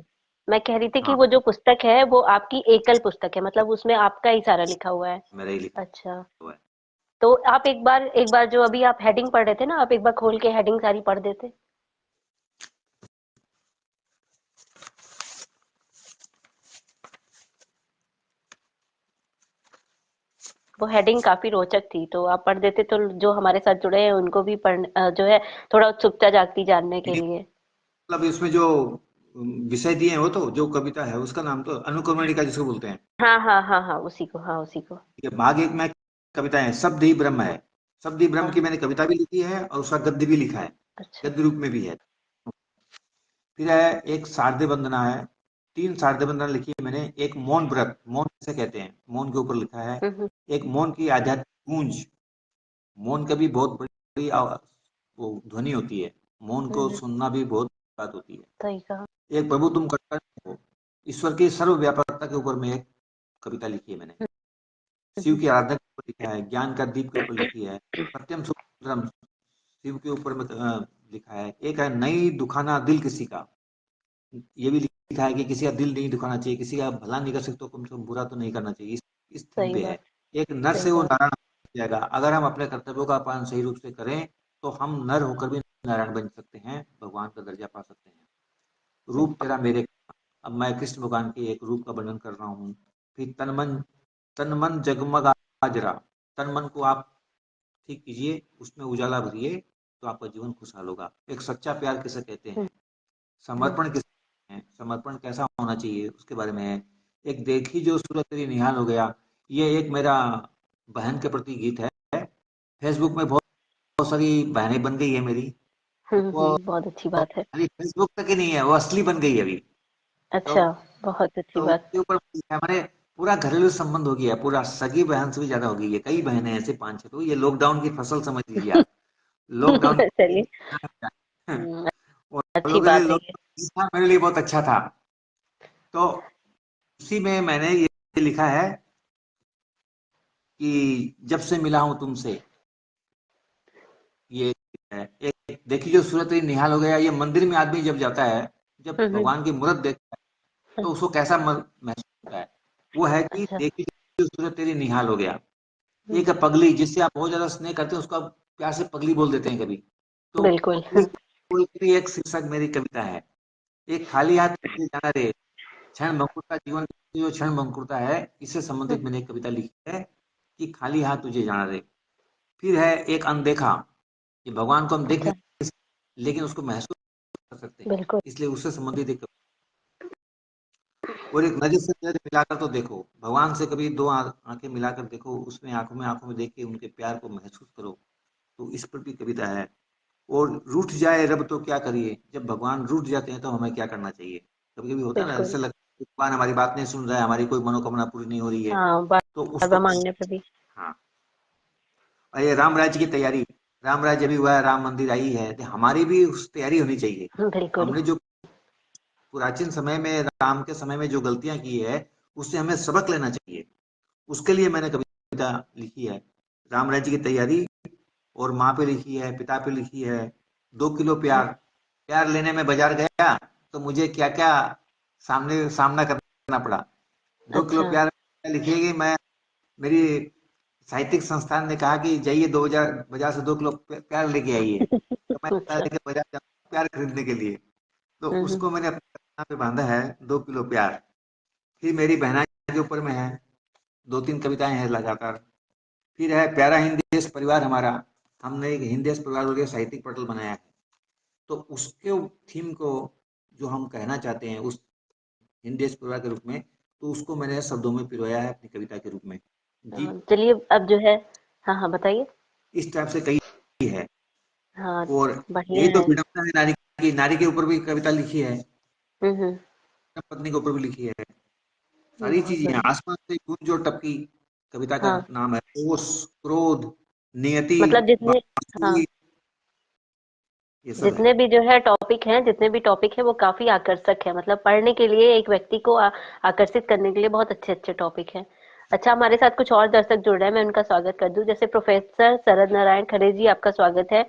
Speaker 1: मैं कह रही थी कि
Speaker 2: हाँ,
Speaker 1: वो जो पुस्तक है वो आपकी एकल पुस्तक है, मतलब उसमें आपका ही सारा लिखा हुआ है।
Speaker 2: मेरा ही लिखा
Speaker 1: अच्छा।
Speaker 2: हुआ है।
Speaker 1: तो आप एक बार जो अभी आप हेडिंग पढ़ रहे थे ना, आप एक बार खोल के हेडिंग सारी पढ़ देते। वो हेडिंग काफी रोचक थी, तो आप पढ़ देते तो जो हमारे साथ जुड़े हैं उनको भी जो है थोड़ा उत्सुकता जागती जानने के
Speaker 2: लेकिन
Speaker 1: लिए।
Speaker 2: मतलब इसमें जो विषय दिए हैं, वो तो जो कविता है उसका नाम तो अनुक्रमणिका जिसको बोलते हैं।
Speaker 1: हाँ, हाँ, हाँ, हाँ, उसी को, हाँ उसी को।
Speaker 2: ठीक है, भाग 1 में कविताएं, शब्द ही ब्रह्म है। शब्द ही ब्रह्म
Speaker 1: हाँ,
Speaker 2: की
Speaker 1: हाँ।
Speaker 2: मैंने कविता भी लिखी है और उसका गद्य भी लिखा है,
Speaker 1: अच्छा।
Speaker 2: गद्य रूप में भी है। फिर है एक शारदीय वंदना है, 3 शारदीय वंदना लिखी है मैंने। एक मौन व्रत, मौन से कहते हैं, मौन के ऊपर लिखा है।
Speaker 1: हम्म।
Speaker 2: एक मौन की आध्यात्मिक गूंज, मौन का भी बहुत बड़ी वो ध्वनि होती है, मौन को
Speaker 1: हम्म।
Speaker 2: सुनना भी बहुत बात होती है।
Speaker 1: सही कहा।
Speaker 2: एक प्रभु तुम कट्टर हो, ईश्वर की सर्वव्यापकता के ऊपर में एक कविता लिखी है मैंने। शिव
Speaker 1: हम्म,
Speaker 2: की आराधना के ऊपर लिखा है, ज्ञान का दीप के ऊपर लिखी है, सत्यम सुंदरम शिव के ऊपर में लिखा है। एक है नहीं दुखाना दिल किसी का, ये भी लिखा है कि किसी का दिल नहीं दुखाना चाहिए, किसी का भला नहीं कर सकते तो कम से कम बुरा तो नहीं करना चाहिए, इस थीम
Speaker 1: सही
Speaker 2: पे है।
Speaker 1: बात।
Speaker 2: एक नर
Speaker 1: सही
Speaker 2: से वो
Speaker 1: बात।
Speaker 2: नारायण बन जाएगा, अगर हम अपने कर्तव्यों का पालन सही रूप से करें तो हम नर होकर भी नारायण बन सकते हैं, भगवान का दर्जा पा सकते हैं। रूप
Speaker 1: बिल्कुल।
Speaker 2: तेरा मेरे, अब मैं कृष्ण भगवान के एक रूप का वर्णन कर रहा हूँ। फिर तन मन जगमगा जरा, तन मन को आप ठीक कीजिए, उसमें उजाला भरिए, तो आपका जीवन खुशहाल होगा। एक सच्चा प्यार किसे कहते
Speaker 1: हम्म,
Speaker 2: हैं,
Speaker 1: हम्म,
Speaker 2: समर्पण किसे है, समर्पण कैसा होना चाहिए उसके बारे में है। एक देखी जो सूरत तेरी निहाल हो गया, ये एक मेरा बहन के प्रति गीत है। फेसबुक में बहुत बहुत सारी बहनें बन गई है मेरी, वो
Speaker 1: बहुत अच्छी
Speaker 2: तो
Speaker 1: बात है।
Speaker 2: खाली फेसबुक तक ही नहीं है, वो असली बन गई है अभी। तो
Speaker 1: अच्छा, बहुत अच्छी
Speaker 2: तो
Speaker 1: बात।
Speaker 2: उसके ऊपर हमारे पूरा घरेलू संबंध हो गया है, पूरा सगी बहन से भी ज्यादा हो गई है, कई बहनें ऐसे 5-6, तो ये लॉकडाउन की फसल समझ लीजिए आप। लॉकडाउन
Speaker 1: चलिए। हम्म,
Speaker 2: और हम
Speaker 1: अच्छी
Speaker 2: लोगों के लिए
Speaker 1: बात है ये।
Speaker 2: लॉकडाउन था, मेरे लिए बहुत अच्छा था। तो उसी में मैंने ये लिखा है कि जब से मिला हूं तुमसे, ये है। एक देखिए जो सूरत तेरी निहाल हो गया, ये मंदिर में आदमी जब जाता है, जब
Speaker 1: हम्म,
Speaker 2: भगवान की मूरत देखता है, तो उसको कैसा महसूस होता है, वो है कि
Speaker 1: अच्छा।
Speaker 2: देखिए जो सूरत तेरी निहाल हो गया। एक है
Speaker 1: हम्म,
Speaker 2: पगली, जिससे आप बहुत ज्यादा स्नेह करते हैं, उसको आप प्यार से पगली बोल देते हैं कभी। तो
Speaker 1: बिल्कुल।
Speaker 2: पगली बोल के भी एक शीर्षक मेरी कविता है। एक खाली हाथ तुझे जाना रे, क्षण भंगुरता जीवन की जो क्षण भंगुरता है, इससे संबंधित मैंने एक कविता लिखी है कि खाली हाथ तुझे जाना रे। फिर है एक अनदेखा, कि भगवान को हम देख
Speaker 1: अच्छा।
Speaker 2: नहीं, लेकिन उसको महसूस कर सकते हैं,
Speaker 1: बिल्कुल।
Speaker 2: इसलिए उससे संबंधित एक। और एक नजर से नजर मिलाकर तो देखो, भगवान से कभी दो आंखें मिलाकर देखो, उसमें आंखों में देख के उनके प्यार को महसूस करो। तो इस पर भी कविता है। और रूठ जाए रब तो क्या करिए, जब भगवान रूठ जाते हैं तो हमें क्या करना चाहिए। कभी कभी होता है ना,
Speaker 1: बिल्कुल।
Speaker 2: ऐसा लगता है कि भगवान हमारी बात नहीं सुन रहा है, हमारी कोई मनोकामना पूरी नहीं हो रही है।
Speaker 1: हाँ, बार
Speaker 2: तो
Speaker 1: बार
Speaker 2: उसको,
Speaker 1: मांगने पे भी।
Speaker 2: हाँ, और ये राम राज्य की तैयारी, राम राज्य भी हुआ है, राम मंदिर आई है, तो हमारी भी उस तैयारी होनी चाहिए।
Speaker 1: बिल्कुल।
Speaker 2: हमने जो प्राचीन समय में, राम के समय में जो गलतियां की है, उससे हमें सबक लेना चाहिए। उसके लिए मैंने कविता लिखी है, राम राज्य की तैयारी। और माँ पे लिखी है, पिता पे लिखी है। 2 किलो प्यार, प्यार लेने में बाजार गया, तो मुझे क्या क्या सामना करना पड़ा। 2 किलो
Speaker 1: अच्छा।
Speaker 2: प्यार लिखिएगी, मैं, मेरी साहित्यिक संस्थान ने कहा कि जाइए 2000 बाजार से 2 किलो प्यार लेके आइए। तो मैं
Speaker 1: अच्छा।
Speaker 2: लेके बाजार जाऊँ प्यार खरीदने के लिए। तो
Speaker 1: हम्म,
Speaker 2: उसको मैंने अपने कन्धा पे बांधा है, 2 किलो प्यार। फिर मेरी बहना के ऊपर में है, 2-3 कविताएं हैं लगातार। फिर है प्यारा हिंदी देश परिवार हमारा, हमने एक हिंदी देश परिवार के साहित्यिक पटल बनाया है। तो उसके थीम को जो हम कहना चाहते हैं उस हिंदी देश परिवार के रूप में, तो उसको मैंने शब्दों में पिरोया है अपनी कविता के रूप में। जी,
Speaker 1: चलिए अब जो है। हाँ, हाँ, बताइए।
Speaker 2: इस टाइप से कई है।
Speaker 1: हाँ,
Speaker 2: और
Speaker 1: बढ़िया
Speaker 2: यही तो
Speaker 1: है।
Speaker 2: विडंबना है नारी की, नारी के ऊपर भी कविता लिखी है,
Speaker 1: हम्म,
Speaker 2: पत्नी के ऊपर भी लिखी है। सारी
Speaker 1: बहुत
Speaker 2: चीजें हैं,
Speaker 1: बढ़िया।
Speaker 2: आसमान से गूंज जो टपकी, कविता का
Speaker 1: हाँ,
Speaker 2: नाम है। रोष, क्रोध, नियति,
Speaker 1: मतलब जितने। हाँ,
Speaker 2: बांसुरी, ये सब है।
Speaker 1: जितने भी जो है टॉपिक हैं, जितने भी टॉपिक हैं वो काफी आकर्षक है, मतलब पढ़ने के लिए एक व्यक्ति को आकर्षित करने के लिए बहुत अच्छे अच्छे टॉपिक हैं। अच्छा, हमारे साथ कुछ और दर्शक जुड़ रहे हैं, मैं उनका स्वागत कर दूं। जैसे प्रोफेसर शरद नारायण खरे जी, आपका स्वागत है।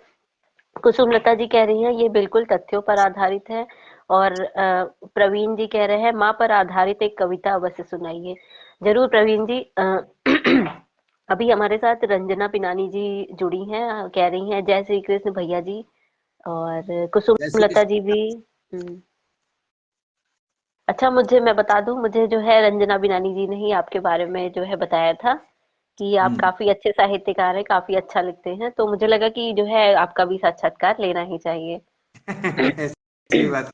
Speaker 1: कुसुम लता जी कह रही हैं ये बिल्कुल तथ्यों पर आधारित है। और प्रवीण जी कह रहे हैं माँ पर आधारित एक कविता अवश्य सुनाइए। जरूर प्रवीण जी। अभी हमारे साथ रंजना पिनानी जी जुड़ी हैं, कह रही हैं जय श्री कृष्ण भैया जी। और कुसुम
Speaker 2: जैसे कि
Speaker 1: लता जी भी। अच्छा, मुझे मैं बता दूं, मुझे जो है रंजना बिनानी जी ने ही आपके बारे में जो है बताया था कि आप
Speaker 2: हम्म।
Speaker 1: काफी अच्छे साहित्यकार हैं, काफी अच्छा लिखते हैं, तो मुझे लगा कि जो है आपका भी साक्षात्कार लेना ही चाहिए।
Speaker 2: ऐसी कोई बात।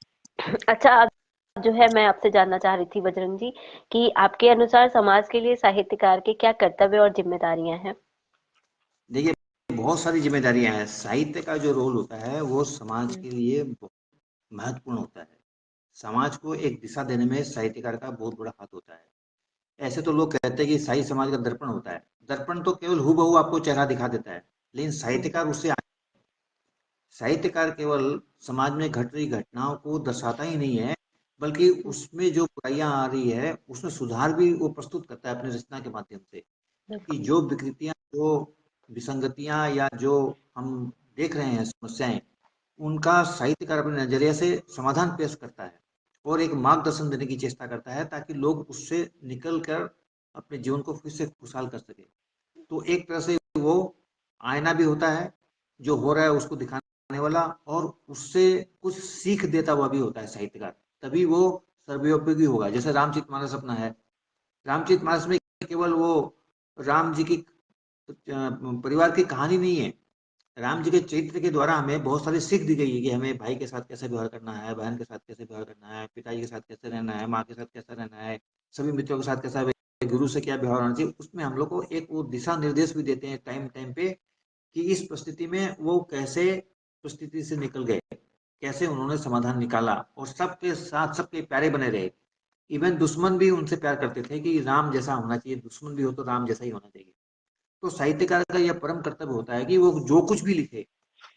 Speaker 1: अच्छा, अब जो है मैं आपसे जानना चाह रही थी बजरंग जी कि आपके अनुसार समाज के लिए साहित्यकार के क्या कर्तव्य और जिम्मेदारियां हैं।
Speaker 2: देखिए, बहुत सारी जिम्मेदारियां हैं। साहित्य का जो रोल होता है वो समाज
Speaker 1: हम्म,
Speaker 2: के लिए बहुत महत्वपूर्ण होता है। समाज को एक दिशा देने में साहित्यकार का बहुत बड़ा हाथ होता है। ऐसे तो लोग कहते हैं कि साहित्य समाज का दर्पण होता है। दर्पण तो केवल हूबहू आपको चेहरा दिखा देता है, लेकिन
Speaker 1: हम्म,
Speaker 2: साहित्यकार उससे, साहित्यकार केवल समाज में घट रही घटनाओं को दर्शाता ही नहीं है, बल्कि उसमें जो बुराइयां आ रही है उसमें सुधार भी वो प्रस्तुत करता है अपनी रचना के माध्यम से, कि
Speaker 1: बिल्कुल।
Speaker 2: जो विकृतियां, जो विसंगतियां या जो हम देख रहे हैं समस्याएं, उनका साहित्यकार अपने नजरिए से समाधान पेश करता है और एक मार्गदर्शन देने की चेष्टा करता है ताकि लोग उससे निकल कर अपने जीवन को फिर से खुशहाल कर सके। तो एक तरह से वो आईना भी होता है, जो हो रहा है उसको दिखाने वाला, और उससे कुछ सीख देता हुआ भी होता है साहित्यकार। तभी वो सर्वोपयोगी होगा। जैसे रामचरितमानस अपना है, रामचरितमानस में केवल वो राम जी की परिवार की कहानी नहीं है, राम जी के चरित्र के द्वारा हमें बहुत सारी सीख दी गई है कि हमें भाई के साथ कैसे व्यवहार करना है, बहन के साथ कैसे व्यवहार करना है, पिताजी के साथ कैसे रहना है, माँ के साथ कैसे रहना है, सभी मित्रों के साथ कैसा व्यवहार, गुरु से क्या व्यवहार होना चाहिए। उसमें हम लोग को एक वो दिशा निर्देश भी देते हैं टाइम टाइम पे, कि इस परिस्थिति में वो कैसे परिस्थिति से निकल गए, कैसे उन्होंने समाधान निकाला और सबके साथ सबके प्यारे बने रहे। इवन दुश्मन भी उनसे प्यार करते थे कि राम जैसा होना चाहिए, दुश्मन भी हो तो राम जैसा ही होना चाहिए। तो साहित्यकार का यह परम कर्तव्य होता है कि वो जो कुछ भी लिखे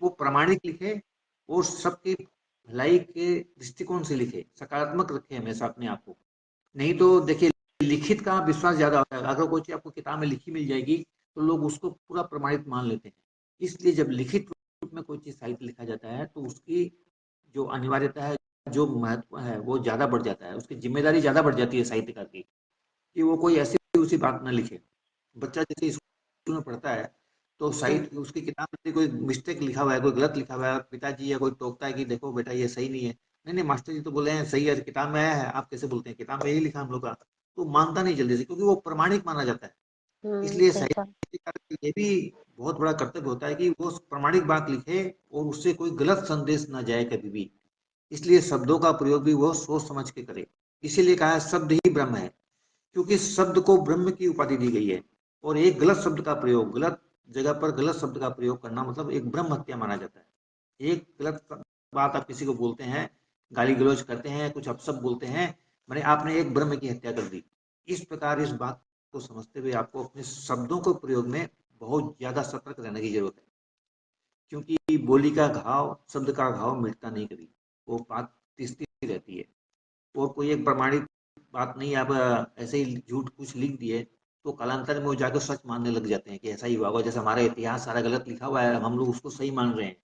Speaker 2: वो प्रामाणिक लिखे और सबकी भलाई के दृष्टिकोण से लिखे, सकारात्मक रखे हमेशा अपने आप को। नहीं तो देखिए, लिखित का विश्वास ज्यादा होता है। अगर कोई चीज आपको किताब में लिखी मिल जाएगी तो लोग उसको पूरा प्रमाणित मान लेते हैं। इसलिए जब लिखित रूप में कोई चीज साहित्य लिखा जाता है तो उसकी जो अनिवार्यता है, जो महत्व है वो ज्यादा बढ़ जाता है, उसकी जिम्मेदारी ज्यादा बढ़ जाती है साहित्यकार की, कि वो कोई ऐसी उसी बात ना लिखे। बच्चा जैसे स्कूल में पढ़ता है तो
Speaker 1: हम्म।
Speaker 2: साहित्य उसकी किताब में कोई मिस्टेक लिखा हुआ है, कोई गलत लिखा हुआ है, पिताजी या कोई टोकता है कि देखो बेटा ये सही नहीं है, नहीं नहीं मास्टर जी तो बोले हैं सही है, किताब में आया है, आप कैसे बोलते हैं, किताब में यही लिखा हम लोग का। तो मानता नहीं जल्दी से, क्योंकि वो प्रमाणिक माना जाता है। इसलिए
Speaker 1: सही कहा।
Speaker 2: साहित्यकार का ये भी बहुत बड़ा कर्तव्य होता है कि वो प्रमाणिक बात लिखे और उससे कोई गलत संदेश ना जाए कभी भी। इसलिए शब्दों का प्रयोग भी वो सोच समझ के करे। इसीलिए कहा है शब्द ही ब्रह्म है, क्योंकि शब्द को ब्रह्म की उपाधि दी गई है। और एक गलत शब्द का प्रयोग, गलत जगह पर गलत शब्द का प्रयोग करना मतलब एक ब्रह्म हत्या माना जाता है। एक गलत बात आप किसी को बोलते हैं, गाली गलौज करते हैं, कुछ अपशब्द बोलते हैं, मैंने आपने एक ब्रह्म की हत्या कर दी। इस प्रकार इस बात को समझते हुए आपको अपने शब्दों को प्रयोग में बहुत ज्यादा सतर्क रहने की जरूरत है, क्योंकि बोली का घाव, शब्द का घाव मिटता नहीं कभी, वो बात तिस्ती रहती है। और कोई एक प्रमाणित बात नहीं, आप ऐसे ही झूठ कुछ लिख दिए तो कालांतर में वो जाकर सच मानने लग जाते हैं कि ऐसा ही हुआ होगा। जैसे हमारा इतिहास सारा गलत लिखा हुआ है, हम लोग उसको सही मान रहे हैं।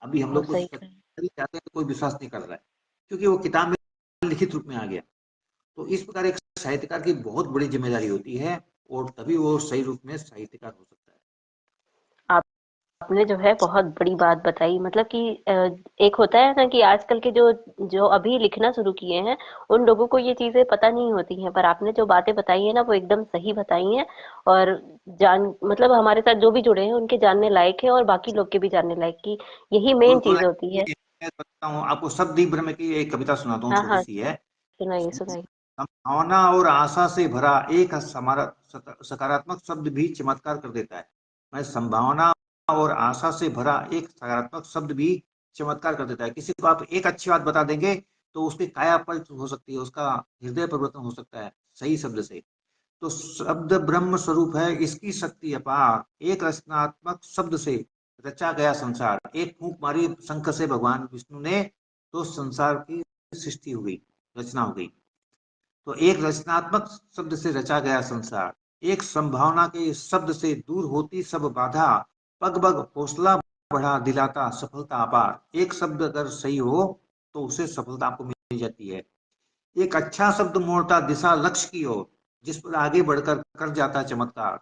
Speaker 2: अभी हम
Speaker 1: बहुत
Speaker 2: लोग कुछ
Speaker 1: सही कहा।
Speaker 2: चाहते हैं तो कोई विश्वास नहीं कर रहा है, क्योंकि वो किताब में लिखित रूप में आ गया। तो इस प्रकार एक साहित्यकार की बहुत बड़ी जिम्मेदारी होती है, और तभी वो सही रूप में साहित्यकार हो सकता है।
Speaker 1: आपने जो है बहुत बड़ी बात बताई, मतलब कि एक होता है ना कि आजकल के जो जो अभी लिखना शुरू किए हैं, उन लोगों को ये चीजें पता नहीं होती हैं, पर आपने जो बातें बताई है ना वो एकदम सही बताई हैं। और जान मतलब हमारे साथ जो भी जुड़े हैं उनके जानने लायक है, और बाकी लोग के भी जानने लायक की यही मेन
Speaker 2: तो
Speaker 1: चीज होती है।
Speaker 2: मैं बताता हूँ आपको, शब्द ही ब्रह्म की एक कविता सुनाता हूँ,
Speaker 1: हाँ
Speaker 2: छोटी
Speaker 1: हाँ,
Speaker 2: सी है।
Speaker 1: सुनाइए सुनाइए।
Speaker 2: संभावना और आशा से भरा एक सकारात्मक शब्द भी चमत्कार कर देता है। मैं संभावना और आशा से भरा एक सकारात्मक शब्द भी चमत्कार कर देता है। किसी को आप एक अच्छी बात बता देंगे तो उसकी काया पलट हो सकती है, उसका हृदय परिवर्तन हो सकता है सही शब्द से। तो शब्द ब्रह्म स्वरूप है, इसकी शक्ति अपार, एक रचनात्मक शब्द से रचा गया संसार। एक फूंक मारी शंख से भगवान विष्णु ने, तो संसार की सृष्टि हो गई, रचना हो गई। तो एक रचनात्मक शब्द से रचा गया संसार, एक संभावना के शब्द से दूर होती सब बाधा, पग पग हौसला बढ़ा दिलाता सफलता अपार। एक शब्द अगर सही हो तो उसे सफलता आपको मिल जाती है। एक अच्छा शब्द मोड़ता दिशा लक्ष्य की ओर, जिस पर आगे बढ़कर कर जाता चमत्कार।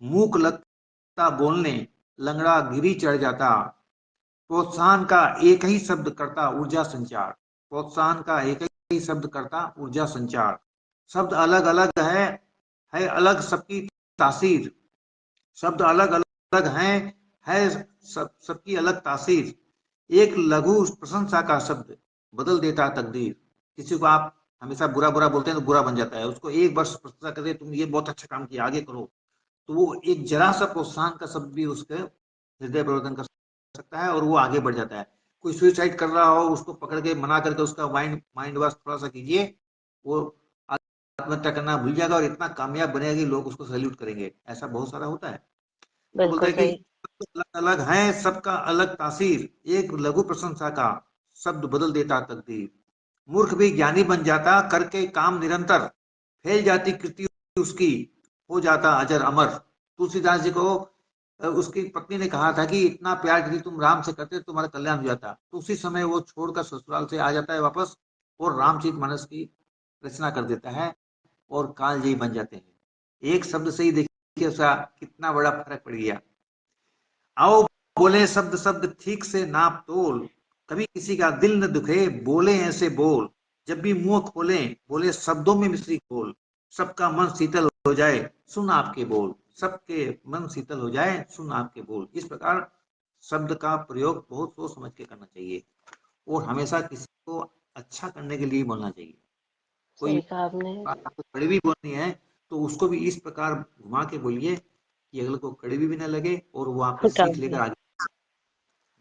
Speaker 2: मूक लगता बोलने, लंगड़ा गिरी चढ़ जाता, प्रोत्साहन का एक ही शब्द करता ऊर्जा संचार। प्रोत्साहन का एक ही शब्द करता ऊर्जा संचार। शब्द अलग अलग है अलग सबकी तासीर। शब्द अलग अलग है सबकी अलग तासीर। एक लघु प्रशंसा का शब्द बदल देता तकदीर। किसी को आप हमेशा बुरा बुरा बोलते हैं तो बुरा बन जाता है, उसको एक बार प्रशंसा करते तुम ये बहुत अच्छा काम किया, आगे करो, तो वो एक जरा सा प्रोत्साहन का शब्द भी उसके हृदय परिवर्तन कर सकता है और वो आगे बढ़ जाता है। कोई सुसाइड कर रहा हो, उसको पकड़ के मना करके उसका माइंड माइंड वॉश थोड़ा सा कीजिए, वो आत्महत्या करना भूल जाएगा और इतना कामयाब बनेगा कि लोग उसको सैल्यूट करेंगे। ऐसा बहुत सारा होता है। तो बोलता
Speaker 1: बिल्कुल
Speaker 2: है कि
Speaker 1: सही।
Speaker 2: अलग अलग है सबका अलग तासीर, एक लघु प्रशंसा का शब्द बदल देता तकदीर। मूर्ख भी ज्ञानी बन जाता, करके काम निरंतर, फैल जाती कृति उसकी, हो जाता अजर अमर। तुलसीदास जी को उसकी पत्नी ने कहा था कि इतना प्यार यदि तुम राम से करते तो तुम्हारा कल्याण हो जाता। तो उसी समय वो छोड़कर ससुराल से आ जाता है वापस, और रामचरित मानस की रचना कर देता है, और कालजयी बन जाते हैं। एक शब्द से ही देखिए उसका कितना बड़ा फर्क पड़ गया। आओ बोले शब्द शब्द ठीक से नाप तोल, कभी किसी का दिल न दुखे बोले ऐसे बोल। जब भी मुंह खोले बोले शब्दों में मिश्री खोल, सबका मन शीतल हो जाए सुन आपके बोल, सबके मन शीतल हो जाए सुन आपके बोल। इस प्रकार शब्द का प्रयोग बहुत सोच समझ के करना चाहिए, और हमेशा किसी को अच्छा करने के लिए बोलना चाहिए। कोई
Speaker 1: सही कहा आपने।
Speaker 2: बात आपको कड़वी बोलनी है तो उसको भी इस प्रकार घुमा के बोलिए कि अगले को कड़वी भी ना लगे, और वो आपसे सीख लेकर आगे।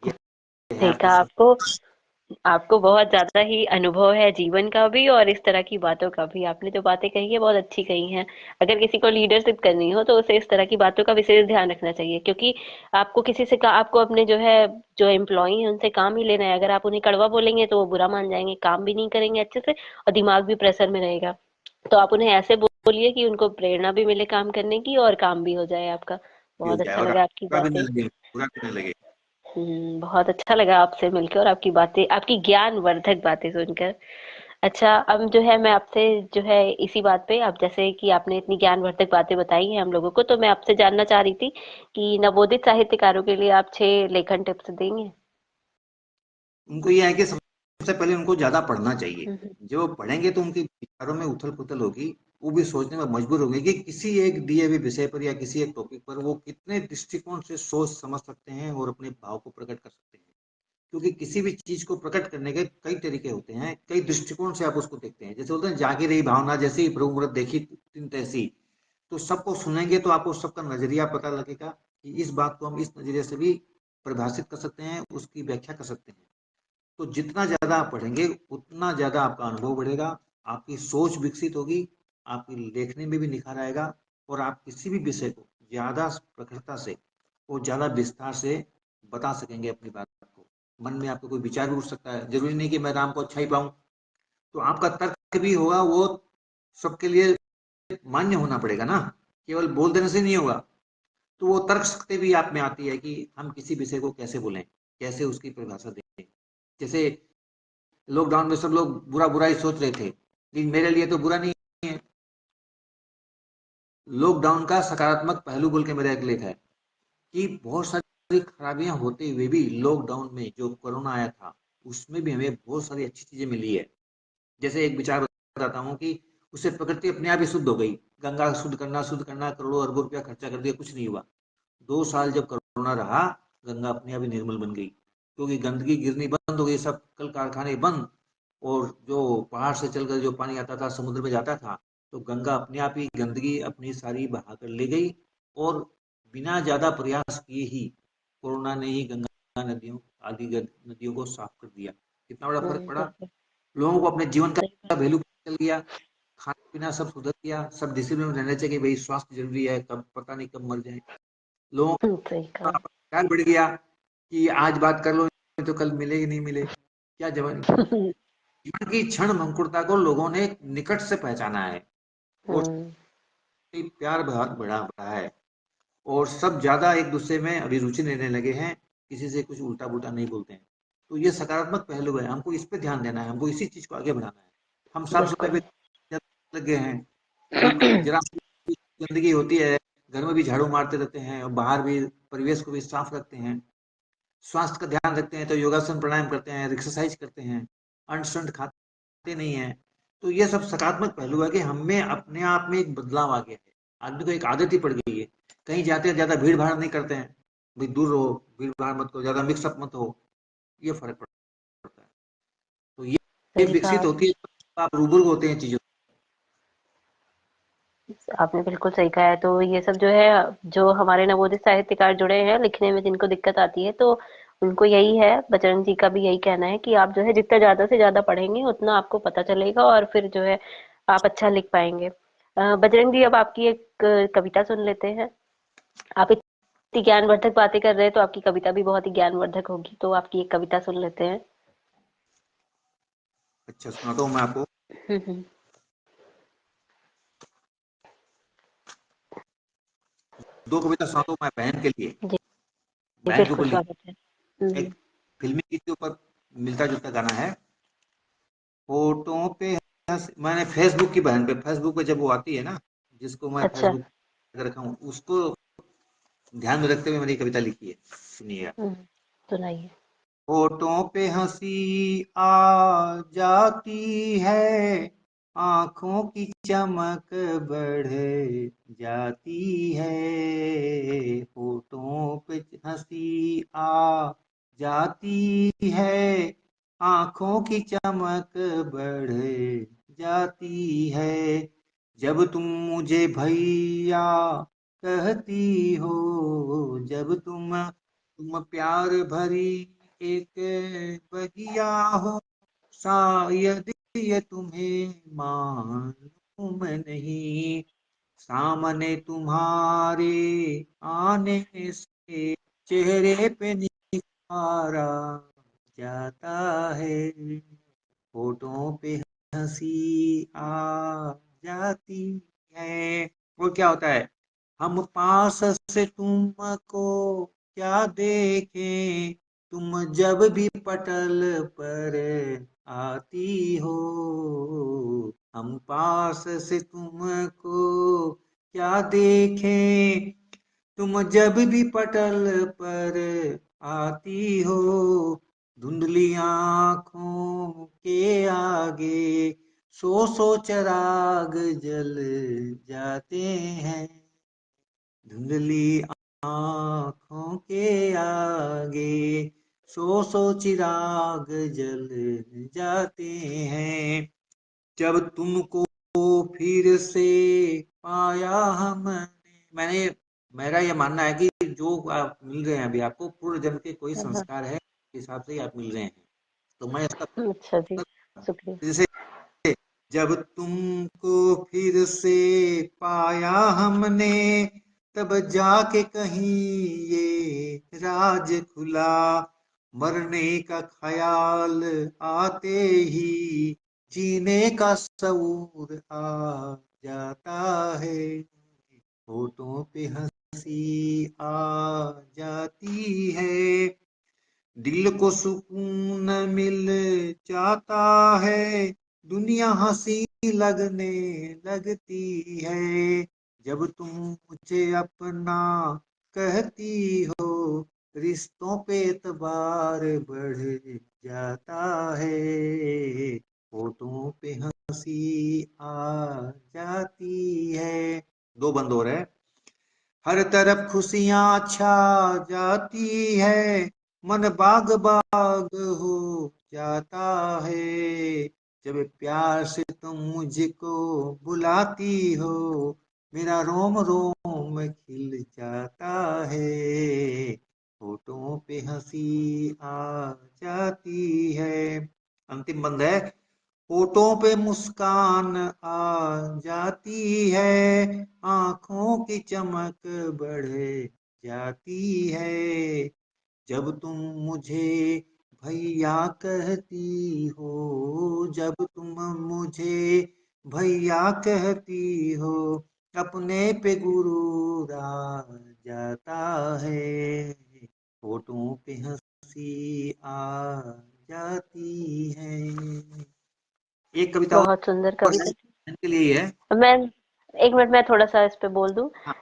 Speaker 2: ये है
Speaker 1: सही
Speaker 2: आपकी
Speaker 1: कहा
Speaker 2: सोच।
Speaker 1: आपको। आपको बहुत ज़्यादा ही अनुभव है जीवन का भी और इस तरह की बातों का भी। आपने जो बातें कही है बहुत अच्छी कही हैं। अगर किसी को लीडरशिप करनी हो तो उसे इस तरह की बातों का विशेष ध्यान रखना चाहिए, क्योंकि आपको किसी से आपको अपने जो है जो एम्प्लॉई है उनसे काम ही लेना है। अगर आप उन्हें कड़वा बोलेंगे तो वो बुरा मान जाएंगे, काम भी नहीं करेंगे अच्छे से और दिमाग भी प्रेशर में रहेगा। तो आप उन्हें ऐसे बोलिए कि उनको प्रेरणा भी मिले काम करने की और काम भी हो जाए आपका।
Speaker 2: भी हो
Speaker 1: बहुत
Speaker 2: जाए,
Speaker 1: अच्छा
Speaker 2: और
Speaker 1: लगा आपकी
Speaker 2: बुरा भी
Speaker 1: बातें।
Speaker 2: नहीं लगे, बुरा भी नहीं लगे।
Speaker 1: बहुत अच्छा लगा आपसे मिलकर और आपकी बातें, आपकी ज्ञानवर्धक बातें सुनकर। अच्छा, अब जो है मैं आपसे जो है इसी बात पे, आप जैसे कि आपने इतनी ज्ञानवर्धक बातें बताई हैं हम लोगों को, तो मैं आपसे जानना चाह रही थी कि नवोदित साहित्यकारों के लिए आप 6 लेखन टिप्स देंगे?
Speaker 2: उनको ये है कि सबसे पहले उनको ज्यादा पढ़ना चाहिए।
Speaker 1: हुँ, हुँ।
Speaker 2: जो पढ़ेंगे तो उनके विचारों में उथल पुथल होगी, वो भी सोचने में मजबूर होंगे कि किसी एक दिए हुए विषय पर या किसी एक टॉपिक पर वो कितने दृष्टिकोण से सोच समझ सकते हैं और अपने भाव को प्रकट कर सकते हैं। क्योंकि किसी भी चीज को प्रकट करने के कई तरीके होते हैं, कई दृष्टिकोण से आप उसको देखते हैं। जैसे बोलते हैं जागी रही भावना जैसी प्रभु मूरत देखी तिन तैसी। तो सबको सुनेंगे तो आपको सबका नजरिया पता लगेगा कि इस बात को हम इस नजरिए से भी परिभाषित कर सकते हैं, उसकी व्याख्या कर सकते हैं। तो जितना ज्यादा आप पढ़ेंगे उतना ज्यादा आपका अनुभव बढ़ेगा, आपकी सोच विकसित होगी, आपकी लेखनी में भी निखार आएगा, और आप किसी भी विषय को ज्यादा प्रखरता से और ज्यादा विस्तार से बता सकेंगे अपनी बात को। मन में आपको कोई विचार भी उठ सकता है, जरूरी नहीं कि मैं राम को अच्छा ही पाऊं। तो आपका तर्क भी होगा, वो सबके लिए मान्य होना पड़ेगा ना, केवल बोल देने से नहीं होगा। तो वो तर्क शक्ति भी आप में आती है कि हम किसी विषय को कैसे बोलें, कैसे उसकी परिभाषा दें। जैसे लॉकडाउन में सब लोग बुरा बुरा ही सोच रहे थे, लेकिन मेरे लिए तो बुरा नहीं है। लॉकडाउन का सकारात्मक पहलू बोल के मेरा एक लेख है कि बहुत सारी खराबियां होते हुए भी लॉकडाउन में जो कोरोना आया था उसमें भी हमें बहुत सारी अच्छी चीजें मिली है। जैसे एक विचार बताता हूँ कि उससे प्रकृति अपने आप ही शुद्ध हो गई। गंगा शुद्ध करना करोड़ों अरबों रुपया खर्चा कर दिया, कुछ नहीं हुआ। 2 साल जब कोरोना रहा, गंगा अपने आप ही निर्मल बन गई, क्योंकि गंदगी गिरनी बंद हो गई, सब कल कारखाने बंद, और जो पहाड़ से चलकर जो पानी आता था समुद्र में जाता था, तो गंगा अपने आप ही गंदगी अपनी सारी बहा कर ले गई, और बिना ज्यादा प्रयास किए ही कोरोना ने ही गंगा नदियों आदि नदियों को साफ कर दिया। कितना बड़ा फर्क पड़ा।
Speaker 1: बिल्कुल,
Speaker 2: लोगों को अपने जीवन
Speaker 1: सही
Speaker 2: का
Speaker 1: बात।
Speaker 2: वैल्यू चल गया, खाना पीना सब सुधर गया, सब डिसिप्लिन में रहने चाहिए कि भाई स्वास्थ्य जरूरी है, कब पता नहीं कब मर जाए। लोगों
Speaker 1: सही
Speaker 2: का
Speaker 1: कहा।
Speaker 2: प्यार बढ़ गया कि आज बात कर लो तो कल मिले कि नहीं मिले। क्या जवान जीवन की क्षण मंकुरता को लोगों ने निकट से पहचाना है, और
Speaker 1: हुँ,
Speaker 2: प्यार बहुत बढ़ा बढ़ा है, और सब ज्यादा एक दूसरे में अभी रुचि लेने लगे हैं, किसी से कुछ उल्टा पुल्टा नहीं बोलते हैं। तो ये सकारात्मक पहलू है, हमको इस पे ध्यान देना है, हमको इसी चीज को आगे बढ़ाना है। हम साफ सफाई
Speaker 1: बिल्कुल।
Speaker 2: पे लग गए हैं, अभी जरा गंदगी होती है, घर में भी झाड़ू मारते रहते हैं और बाहर भी परिवेश को भी साफ रखते हैं। स्वास्थ्य का ध्यान रखते हैं तो योगासन प्राणायाम करते हैं, एक्सरसाइज करते हैं, अंट शंट खाते नहीं है। तो ये सब सकारात्मक पहलू है कि हमें अपने आप में एक बदलाव आ गया है। आदमी को एक आदत ही पड़ गई है, कहीं जाते हैं ज्यादा भीड़ भाड़ नहीं करते हैं, भाई दूर रहो, भीड़ भाड़ मत करो, ज्यादा मिक्सअप मत हो। ये फर्क पड़ता है। तो ये
Speaker 1: सही कहा
Speaker 2: विकसित होती है
Speaker 1: आपने।
Speaker 2: जब आप रूबरू होते हैं चीजों।
Speaker 1: आपने बिल्कुल सही कहा है। तो ये सब जो है, जो हमारे नवोदित साहित्यकार जुड़े हैं लिखने में जिनको दिक्कत आती है, तो उनको यही है, बजरंग जी का भी यही कहना है कि आप जो है जितना ज्यादा से ज्यादा पढ़ेंगे उतना आपको पता चलेगा और फिर जो है आप अच्छा लिख पाएंगे। बजरंग जी, अब आपकी एक कविता सुन लेते हैं। आप इतनी ज्ञानवर्धक बातें कर रहे हैं तो आपकी कविता भी बहुत ही ज्ञानवर्धक होगी, तो आपकी एक कविता सुन लेते हैं।
Speaker 2: अच्छा, सुनाता हूँ मैं आपको।
Speaker 1: हम्म।
Speaker 2: 2 कविता सुनाता हूँ मैं बहन के लिए।
Speaker 1: जी,
Speaker 2: बहन के
Speaker 1: बिल्कुल
Speaker 2: ऊपर
Speaker 1: स्वागत है।
Speaker 2: लिखी एक फ़िल्मी गीत के ऊपर मिलता-जुलता गाना है। होठों पे मैंने फ़ेसबुक पे जब वो आती है ना, जिसको मैं
Speaker 1: अच्छा।
Speaker 2: फ़ेसबुक पे रखा हूँ, उसको ध्यान में रखते हुए मैंने ये कविता लिखी है। सुनिएगा।
Speaker 1: हुँ, सुनाइए।
Speaker 2: होठों पे हंसी आ जाती है, आंखों की चमक बढ़ जाती है। होठों पे हंसी आ जाती है, आंखों की चमक बढ़ जाती है। जब तुम मुझे भैया कहती हो, जब तुम प्यार भरी एक बगिया हो, शायद ये तुम्हें मालूम नहीं। सामने तुम्हारे आने से चेहरे पे निखारा जाता है। होठों पे हंसी आ जाती है। और क्या होता है? हम पास से तुमको क्या देखें, तुम जब भी पटल पर आती हो। हम पास से तुमको क्या देखें, तुम जब भी पटल पर आती हो। धुंधली आंखों के आगे सौ चिराग जल जाते हैं। धुंधली आंखों के आगे सौ चिराग जल जाते हैं। जब तुमको फिर से पाया हमने, मैंने मेरा ये मानना है कि जो आप मिल रहे हैं अभी आपको पूर्व जन्म के कोई
Speaker 1: हाँ, हाँ।
Speaker 2: संस्कार है, के हिसाब से ही आप मिल रहे हैं। तो मैं इसका
Speaker 1: अच्छा जी, शुक्रिया।
Speaker 2: जैसे जब तुमको फिर से पाया हमने, तब जाके कहीं ये राज खुला। मरने का ख्याल आते ही जीने का शऊर आ जाता है। होठों पे हंसी आ जाती है, दिल को सुकून मिल जाता है। दुनिया हंसी लगने लगती है, जब तुम मुझे अपना कहती हो। रिश्तों पे एतबार बढ़ जाता है। होठों पे हंसी आ जाती है। 2 बंद हो रहे। हर तरफ खुशियां छा जाती है, मन बाग बाग हो जाता है। जब प्यार से तुम मुझको बुलाती हो, मेरा रोम रोम खिल जाता है। होठों पे हंसी आ जाती है। अंतिम बंद है। होठों पे मुस्कान आ जाती है, आंखों की चमक बढ़ जाती है। जब तुम मुझे भैया कहती हो, जब तुम मुझे भैया कहती हो, अपने पे गुरूर आ जाता है। होठों पे हंसी आ जाती है। एक कविता
Speaker 1: बहुत सुंदर
Speaker 2: और
Speaker 1: कविता थी।
Speaker 2: बहन के लिए ही है।
Speaker 1: मैं 1 मिनट मैं थोड़ा-सा इस पे बोल दूँ।
Speaker 2: हाँ।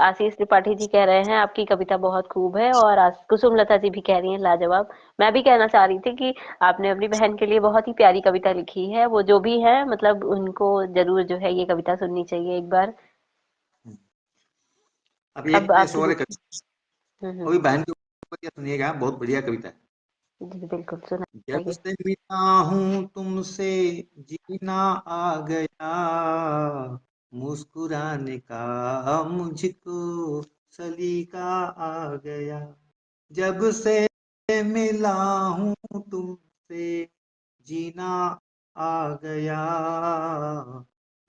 Speaker 1: आशीष त्रिपाठी जी कह रहे हैं आपकी कविता बहुत खूब है और कुसुमलता जी भी कह रही हैं लाजवाब। मैं भी कहना चाह रही थी कि आपने अपनी बहन के लिए बहुत ही प्यारी कविता लिखी है। वो जो भी है मतलब उनको ज़रूर जो है ये कविता सुननी चाहिए एक बार।
Speaker 2: हम्म। अब
Speaker 1: अब
Speaker 2: एक पेश
Speaker 1: आपकी
Speaker 2: और है
Speaker 1: दूसरी। हुँ।
Speaker 2: अभी बहन के ऊपर ये सुनिएगा, बहुत बढ़िया कविता है।
Speaker 1: जी, बिल्कुल
Speaker 2: जब
Speaker 1: सुनाइए।
Speaker 2: से मिला हूँ तुमसे जीना आ गया, मुस्कुराने का मुझको सलीका आ गया। जब से मिला हूँ तुमसे जीना आ गया,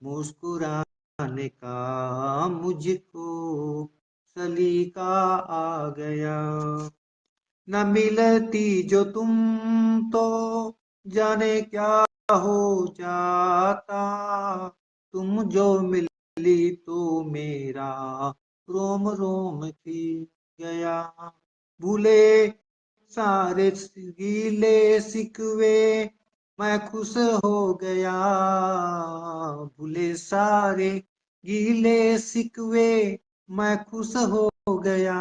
Speaker 2: मुस्कुराने का मुझको सलीका आ गया। न मिलती जो तुम तो जाने क्या हो जाता, तुम जो मिली तो मेरा रोम रोम खिल गया। भूले सारे गीले सिकवे, मैं खुश हो गया। भूले सारे गीले सिकवे, मैं खुश हो गया।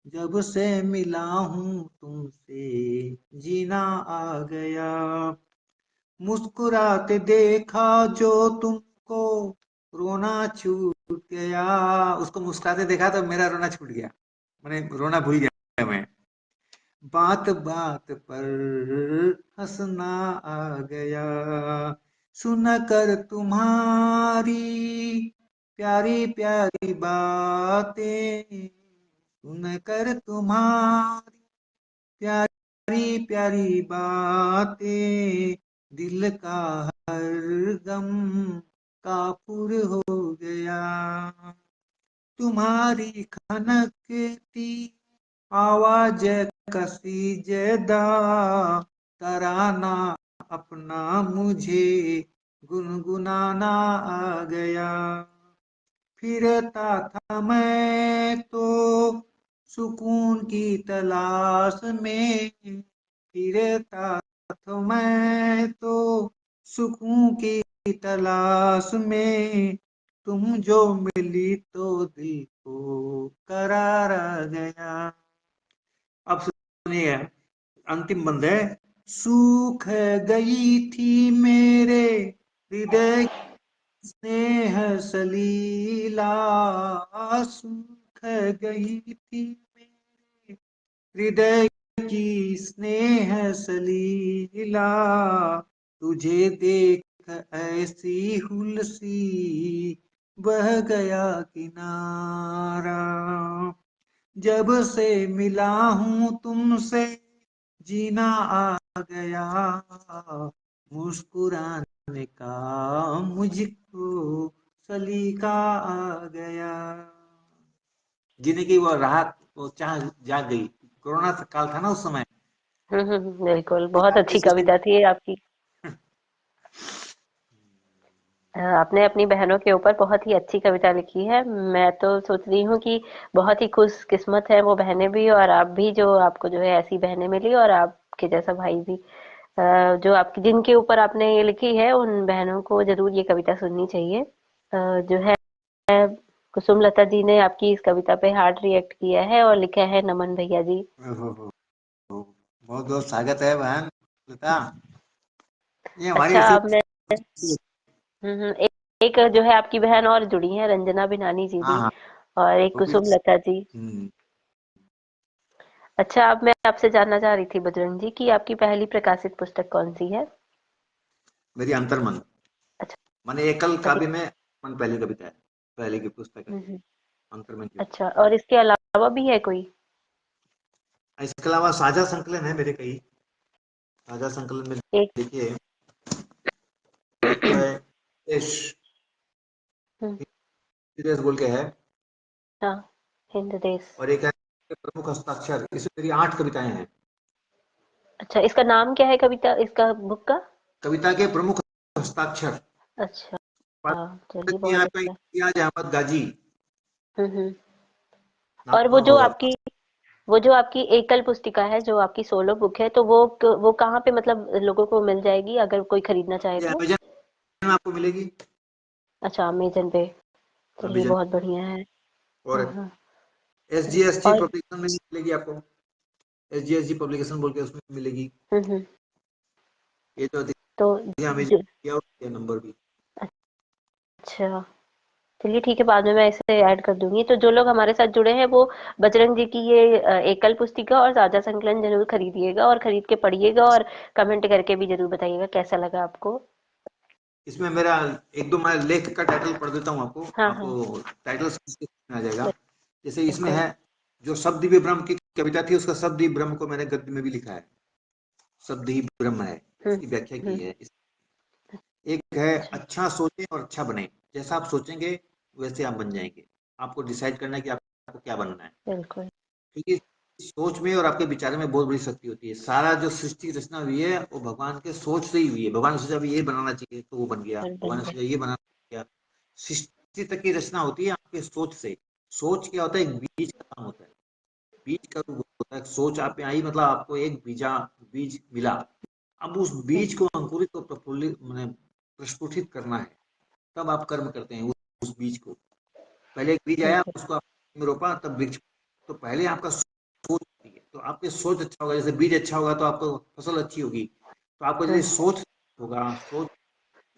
Speaker 2: जब से मिला हूँ तुमसे, जीना आ गया। मुस्कुराते देखा जो तुमको, रोना छूट गया। उसको मुस्कुराते देखा तो मेरा रोना छूट गया, मैंने रोना भूल गया मैं। बात बात पर हंसना आ गया, सुनकर तुम्हारी प्यारी प्यारी बातें, सुनकर तुम्हारी प्यारी प्यारी बातें, दिल का हर गम काफुर हो गया। तुम्हारी खनकती आवाज कसी जदा, तराना अपना मुझे गुनगुनाना आ गया। फिरता था मैं तो सुकून की तलाश में, फिरता था मैं तो सुकून की तलाश में, तुम जो मिली तो दिल को करार आ गया। अब सुनिए, अंतिम बंद है। सूख गई थी मेरे हृदय स्नेह सलीला, सूख गई थी मेरे हृदय की स्नेह सलीला, तुझे देख ऐसी हुलसी बह गया किनारा। जब से मिला हूँ तुमसे, जीना आ गया। मुस्कुराने का मुझको सलीका आ गया। जीने की वो राहत, वो चाह जाग गई। कोरोना काल था ना उस समय।
Speaker 1: बिल्कुल, बहुत अच्छी कविता थी ये आपकी। आपने अपनी बहनों के ऊपर बहुत ही अच्छी कविता लिखी है। मैं तो सोच रही हूँ कि बहुत ही खुशकिस्मत है वो बहनें भी और आप भी, जो आपको जो है ऐसी बहनें मिली और आपके जैसा भाई भी। जो आपकी जिनके ऊपर आपने ये लिखी है उन बहनों को जरूर ये कविता सुननी चाहिए। जो है कुसुम लता जी ने आपकी इस कविता पे हार्ट रिएक्ट किया है और लिखा है नमन भैया जी।
Speaker 2: ओहो, बहुत बहुत स्वागत है बहन लता। ये हमारी
Speaker 1: अच्छा,
Speaker 2: ऐसी।
Speaker 1: अब मैं एक जो है आपकी बहन और जुड़ी है, रंजना बिनानी जी
Speaker 2: हाँ
Speaker 1: भी,
Speaker 2: हाँ,
Speaker 1: और एक
Speaker 2: वो भी।
Speaker 1: कुसुम लता जी।
Speaker 2: हम्म,
Speaker 1: अच्छा, अब मैं आपसे जानना चाह रही थी बजरंग जी कि आपकी पहली प्रकाशित पुस्तक कौन सी है?
Speaker 2: मेरी अंतर्मन,
Speaker 1: अच्छा।
Speaker 2: माने एकल
Speaker 1: पति।
Speaker 2: काव्य में मन पहली कविता है, पहले की पुस्तक है
Speaker 1: हम्म।
Speaker 2: अंतर्मन की।
Speaker 1: अच्छा, और इसके अलावा भी है कोई?
Speaker 2: इसके अलावा साझा संकलन है मेरे कई। साझा संकलन में
Speaker 1: एक।
Speaker 2: देखिए, एक तो है देश,
Speaker 1: हम्म।
Speaker 2: देश बोल के है,
Speaker 1: हाँ, हिंद देश।
Speaker 2: और एक है प्रमुख हस्ताक्षर। इसमें मेरी 8 कविताएं हैं।
Speaker 1: अच्छा, इसका नाम क्या है कविता, इसका बुक का?
Speaker 2: कविता के प्रमुख हस्ताक्षर।
Speaker 1: अच्छा। हाँ, चलिए
Speaker 2: ये
Speaker 1: बहुत
Speaker 2: आपका
Speaker 1: अच्छा।
Speaker 2: इम्तियाज अहमद गाजी
Speaker 1: हम्म।
Speaker 2: नाम
Speaker 1: और
Speaker 2: होगा।
Speaker 1: वो जो आपकी एकल पुस्तिका है, जो आपकी सोलो बुक है, तो वो कहाँ पे मतलब लोगों को मिल जाएगी अगर कोई खरीदना चाहे
Speaker 2: ये
Speaker 1: तो?
Speaker 2: अमेजन में आपको मिलेगी।
Speaker 1: अच्छा, अमेजन पे। चलिए
Speaker 2: अमेजन
Speaker 1: बहुत बढ़िया है।
Speaker 2: और
Speaker 1: हाँ हाँ।
Speaker 2: एस जी
Speaker 1: चलिए
Speaker 2: एस जी
Speaker 1: और।
Speaker 2: पब्लिकेशन में मिलेगी आपको। एस जी पब्लिकेशन बोल के उसमें मिलेगी।
Speaker 1: हम्म।
Speaker 2: ये जो
Speaker 1: तो
Speaker 2: अमेजन
Speaker 1: जो,
Speaker 2: किया उसका नंबर भी।
Speaker 1: अच्छा, चलिए ठीक है, बाद में मैं इसे ऐड कर दूंगी। तो जो लोग हमारे साथ जुड़े हैं वो बजरंग जी की ये एकल पुस्तिका और साझा संकलन जरूर खरीदिएगा और खरीद के पढ़िएगा और कमेंट करके भी जरूर बताइएगा कैसा लगा आपको।
Speaker 2: इसमें मेरा एक दो मैं लेख का टाइटल पढ़ देता हूँ आपको।
Speaker 1: हाँ हाँ।
Speaker 2: आपको टाइटल समझ के आ जाएगा। जैसे इसमें
Speaker 1: बिल्कुल।
Speaker 2: है, जो शब्द भी ब्रह्म की कविता थी, उसका शब्द ही ब्रह्म को मैंने गद्य में भी लिखा है। शब्द ही ब्रह्म है,
Speaker 1: हम्म।
Speaker 2: इसकी व्याख्या की
Speaker 1: हम्म।
Speaker 2: है। एक है,
Speaker 1: अच्छा।
Speaker 2: अच्छा सोचें और अच्छा बने। जैसा आप सोचेंगे वैसे आप बन जाएंगे। आपको डिसाइड करना है कि आपको क्या बनना है।
Speaker 1: बिल्कुल।
Speaker 2: क्योंकि सोच में और आपके विचार में बहुत बड़ी शक्ति होती है। सारा जो सृष्टि रचना हुई है वो भगवान के सोच से ही हुई है। भगवान ने सोचा अभी ये बनाना चाहिए तो वो बन गया, भगवान ने
Speaker 1: बिल्कुल।
Speaker 2: सोचा ये बनाना गया। सृष्टि तक की रचना होती है आपके सोच से। सोच क्या होता है? एक बीज का काम होता है। बीज का रूप होता है। सोच आप में आई मतलब आपको एक बीज मिला। अब उस बीज को अंकुरित और प्रफुल्लित मैंने प्रस्फुटित करना है, तब आप कर्म करते हैं उस बीज को। पहले एक बीज आया,
Speaker 1: बिल्कुल।
Speaker 2: उसको आपने रोपा, तब वृक्ष। तो पहले आपका सोच होती है, तो आपके सोच अच्छा होगा। जैसे बीज अच्छा होगा तो आपको फसल अच्छी होगी। तो आपको यदि सोच होगा, सोच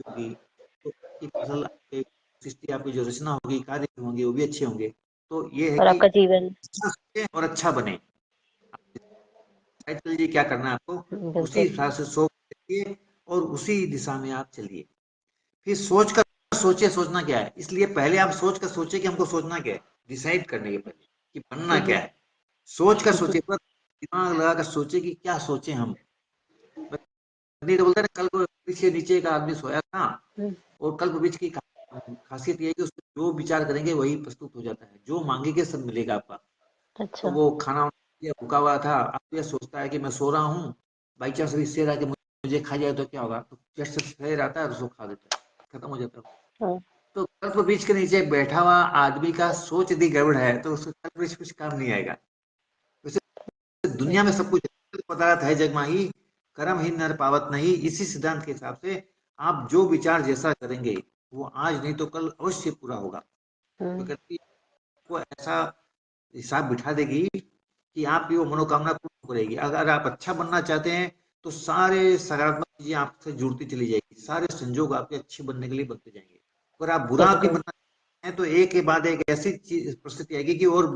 Speaker 2: होगी, तो आपकी फसल, आपके सृष्टि, आपकी जो रचना होगी, कार्य होंगे, वो भी अच्छे होंगे। तो ये है
Speaker 1: और
Speaker 2: कि
Speaker 1: आपका जीवन।
Speaker 2: अच्छा सोचें और अच्छा बने। डिसाइड कर लीजिए क्या करना है आपको, उसी
Speaker 1: बिल्कुल।
Speaker 2: हिसाब से सोचिए और उसी दिशा में आप चलिए। फिर सोच कर सोचिए सोचना क्या है। इसलिए पहले आप सोच कर सोचिए कि हमको सोचना क्या है, डिसाइड करने के पहले कि बनना क्या है। सोच कर सोचिए, पर दिमाग लगा कर सोचिए कि क्या सोचे हम। नहीं तो बोलते हैं ना, कल्प वृक्ष के नीचे एक आदमी सोया था। और कल्प वृक्ष की खासियत यह है कि उसमें जो विचार करेंगे वही प्रस्तुत हो जाता है। जो मांगेंगे सब मिलेगा आपका। तो
Speaker 1: अच्छा।
Speaker 2: वो खाना भूखा हुआ था, अब ये सोचता है कि मैं सो रहा हूँ, बाई चांस अभी शेर आके मुझे खा जाए तो क्या होगा। तो जस्ट शेर आता है और उसको खा देता है, खत्म हो जाता है।
Speaker 1: हाँ।
Speaker 2: तो कल्प वृक्ष के नीचे बैठा हुआ आदमी का सोच यदि गड़बड़ है तो उसको कल्प वृक्ष कुछ काम नहीं आएगा। वैसे दुनिया में सब कुछ पदार्थ है जग माही, कर्म ही नर पावत नहीं। इसी सिद्धांत के हिसाब से आप जो विचार जैसा करेंगे वो आज नहीं तो कल अवश्य पूरा होगा। प्रकृति को ऐसा हिसाब बिठा देगी कि आपकी वो मनोकामना पूर्ण करेगी। अगर आप अच्छा बनना चाहते हैं तो सारे सकारात्मक चीजें आपसे जुड़ती चली जाएगी, सारे संजोग आपके अच्छे बनने के लिए बनते जाएंगे। अगर आप बुरा भी
Speaker 1: बिल्कुल।
Speaker 2: बनना चाहते हैं तो एक के बाद एक ऐसी चीज परिस्थिति आएगी कि और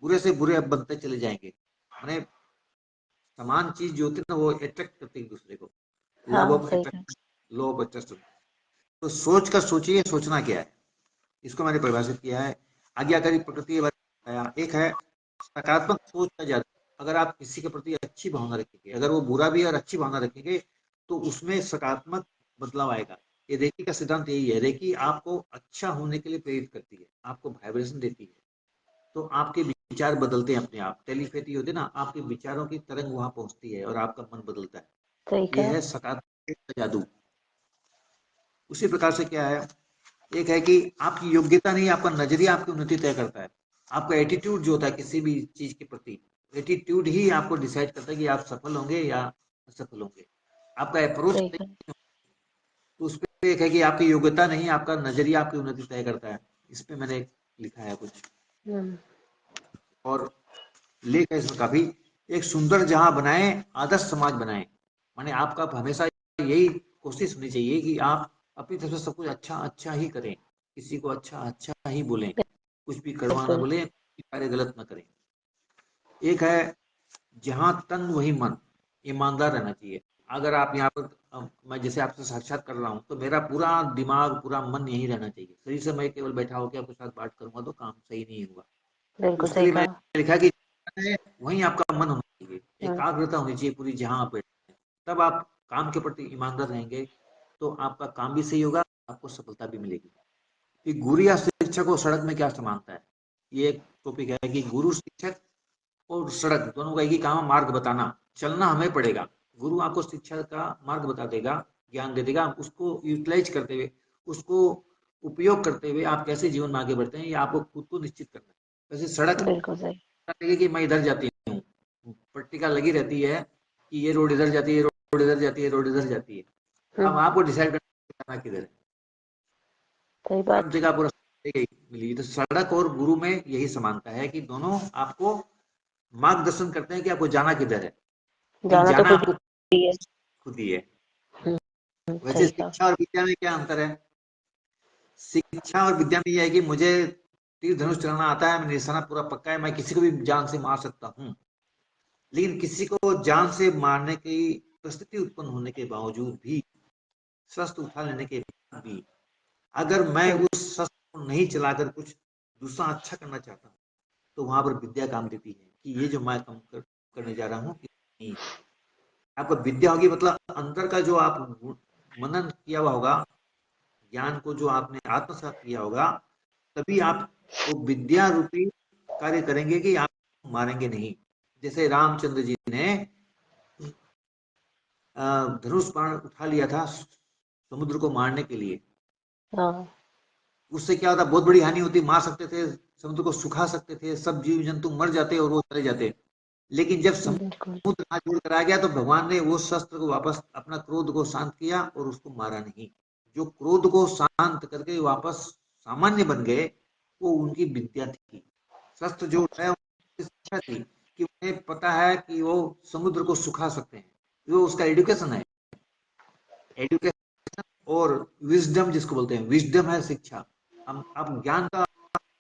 Speaker 2: बुरे से बुरे आप बनते चले जाएंगे। मैंने समान चीज जो होती है ना वो अट्रैक्ट करती है एक दूसरे को। लव
Speaker 1: हाँ,
Speaker 2: ऑफ
Speaker 1: सही कहा।
Speaker 2: Attract, love of attraction. तो सोच कर सोचिए सोचना क्या है, इसको मैंने परिभाषित किया है। आज्ञाकारी प्रकृति के बारे में बताया। एक है सकारात्मक सोच का जादू। अगर आप किसी के प्रति अच्छी भावना रखेंगे, अगर वो बुरा भी है और अच्छी भावना रखेंगे, तो उसमें सकारात्मक बदलाव आएगा। ये रेकी का सिद्धांत यही है। रेकी आपको अच्छा होने के लिए प्रेरित करती है, आपको वाइब्रेशन देती है। तो आपके विचार बदलते हैं अपने आप। टेलीपैथी होती है ना, आपके विचारों की तरंग वहां पहुंचती है और आपका मन बदलता है।
Speaker 1: सही
Speaker 2: ये
Speaker 1: कहा।
Speaker 2: है सकारात्मक का जादू। उसी प्रकार से क्या है, एक है कि आपकी योग्यता नहीं, आपका नजरिया आपकी उन्नति तय करता है। आपका एटीट्यूड जो होता है किसी भी चीज के प्रति, एटीट्यूड ही आपको डिसाइड करता है कि आप सफल होंगे या असफल होंगे। आपका अप्रोच,
Speaker 1: सही कहा।
Speaker 2: तो उस पर एक है कि आपकी योग्यता नहीं, आपका नजरिया आपकी उन्नति तय करता है। इस पे मैंने लिखा है कुछ।
Speaker 1: हम्म।
Speaker 2: और लेख है इसमें काफी। एक सुंदर जहां बनाए, आदर्श समाज बनाए। माने आपका हमेशा यही कोशिश होनी चाहिए कि आप अपनी तरफ से सब कुछ अच्छा अच्छा ही करें, किसी को अच्छा अच्छा ही बोलें, कुछ भी कड़वा ना
Speaker 1: बिल्कुल।
Speaker 2: बोले, कार्य गलत ना करें। एक है जहां तन वही मन, ईमानदार रहना चाहिए। अगर आप यहाँ पर मैं जैसे आपसे साक्षात कर रहा हूँ तो मेरा पूरा दिमाग पूरा मन यही रहना चाहिए। शरीर से मैं केवल बैठा होकर आपके साथ बात करूंगा तो काम सही नहीं होगा।
Speaker 1: बिल्कुल
Speaker 2: उसके
Speaker 1: सही
Speaker 2: लिए
Speaker 1: कहा।
Speaker 2: मैंने लिखा कि वहीं आपका मन होना चाहिए,
Speaker 1: हम्म।
Speaker 2: एकाग्रता होनी चाहिए पूरी जहां आप बैठे हैं। तब आप काम के प्रति ईमानदार रहेंगे तो आपका काम भी सही होगा, आपको सफलता भी मिलेगी। कि गुरु या शिक्षक को सड़क में क्या समानता है, ये एक टॉपिक है कि गुरु शिक्षक और सड़क दोनों का एक ही काम है, मार्ग बताना। चलना हमें पड़ेगा। गुरु आपको शिक्षा का मार्ग बता देगा, ज्ञान दे देगा। उसको यूटिलाइज करते हुए, उसको उपयोग करते हुए आप कैसे जीवन में आगे बढ़ते हैं, ये आपको खुद को निश्चित करना है। वैसे सड़क
Speaker 1: बिल्कुल सही।
Speaker 2: लगेगी कि मैं इधर जाती हूँ, पट्टिका लगी रहती है कि ये रोड इधर जाती है, रोड इधर जाती है, रोड इधर जाती है। अब
Speaker 1: हम्म।
Speaker 2: आपको डिसाइड करना है जाना किधर है।
Speaker 1: सही
Speaker 2: सब
Speaker 1: बात।
Speaker 2: जगह पूरा मिली। तो सड़क और गुरु में यही समानता है कि दोनों आपको मार्गदर्शन करते हैं कि आपको जाना किधर है। लेकिन
Speaker 1: जाना तो
Speaker 2: जाना
Speaker 1: खुद
Speaker 2: आपको
Speaker 1: ही है।
Speaker 2: खुद ही है। वैसे
Speaker 1: सही कहा।
Speaker 2: शिक्षा और विद्या में क्या अंतर है? शिक्षा और विद्या में यह है कि मुझे तीर धनुष चलाना आता है, मैं निशाना पूरा पक्का है, मैं किसी को भी जान से मार सकता हूँ। लेकिन किसी को जान से मारने की परिस्थिति उत्पन्न होने के बावजूद भी, शस्त्र उठा लेने के बाद भी, अगर मैं
Speaker 1: हम्म।
Speaker 2: उस शस्त्र को नहीं चलाकर कुछ दूसरा अच्छा करना चाहता हूँ, तो वहां पर विद्या काम देती है कि ये जो मैं करने जा रहा हूँ नहीं है। आपको विद्या होगी मतलब अंदर का जो आप मनन किया हुआ होगा, ज्ञान को जो आपने आत्मसात किया होगा, तभी आप वो विद्या रूपी कार्य करेंगे कि आप मारेंगे नहीं। जैसे रामचंद्र जी ने धनुष बाण उठा लिया था समुद्र को मारने के लिए।
Speaker 1: हाँ।
Speaker 2: उससे क्या होता, बहुत बड़ी हानि होती, मार सकते थे, समुद्र को सुखा सकते थे, सब जीव जंतु मर जाते और वो चले जाते। लेकिन जब
Speaker 1: बिल्कुल।
Speaker 2: समुद्र हाथ जोड़ कर आ गया तो भगवान ने वो शस्त्र को वापस, अपना क्रोध को शांत किया और उसको मारा नहीं। जो क्रोध को शांत करके वापस सामान्य बन गए, वो उनकी विद्या थी। शस्त्र जो
Speaker 1: अच्छा।
Speaker 2: है उनकी शिक्षा थी कि उन्हें पता है कि वो समुद्र को सुखा सकते हैं। वो उसका एजुकेशन है। एजुकेशन और विजडम जिसको बोलते हैं, विजडम है शिक्षा। हम आप ज्ञान का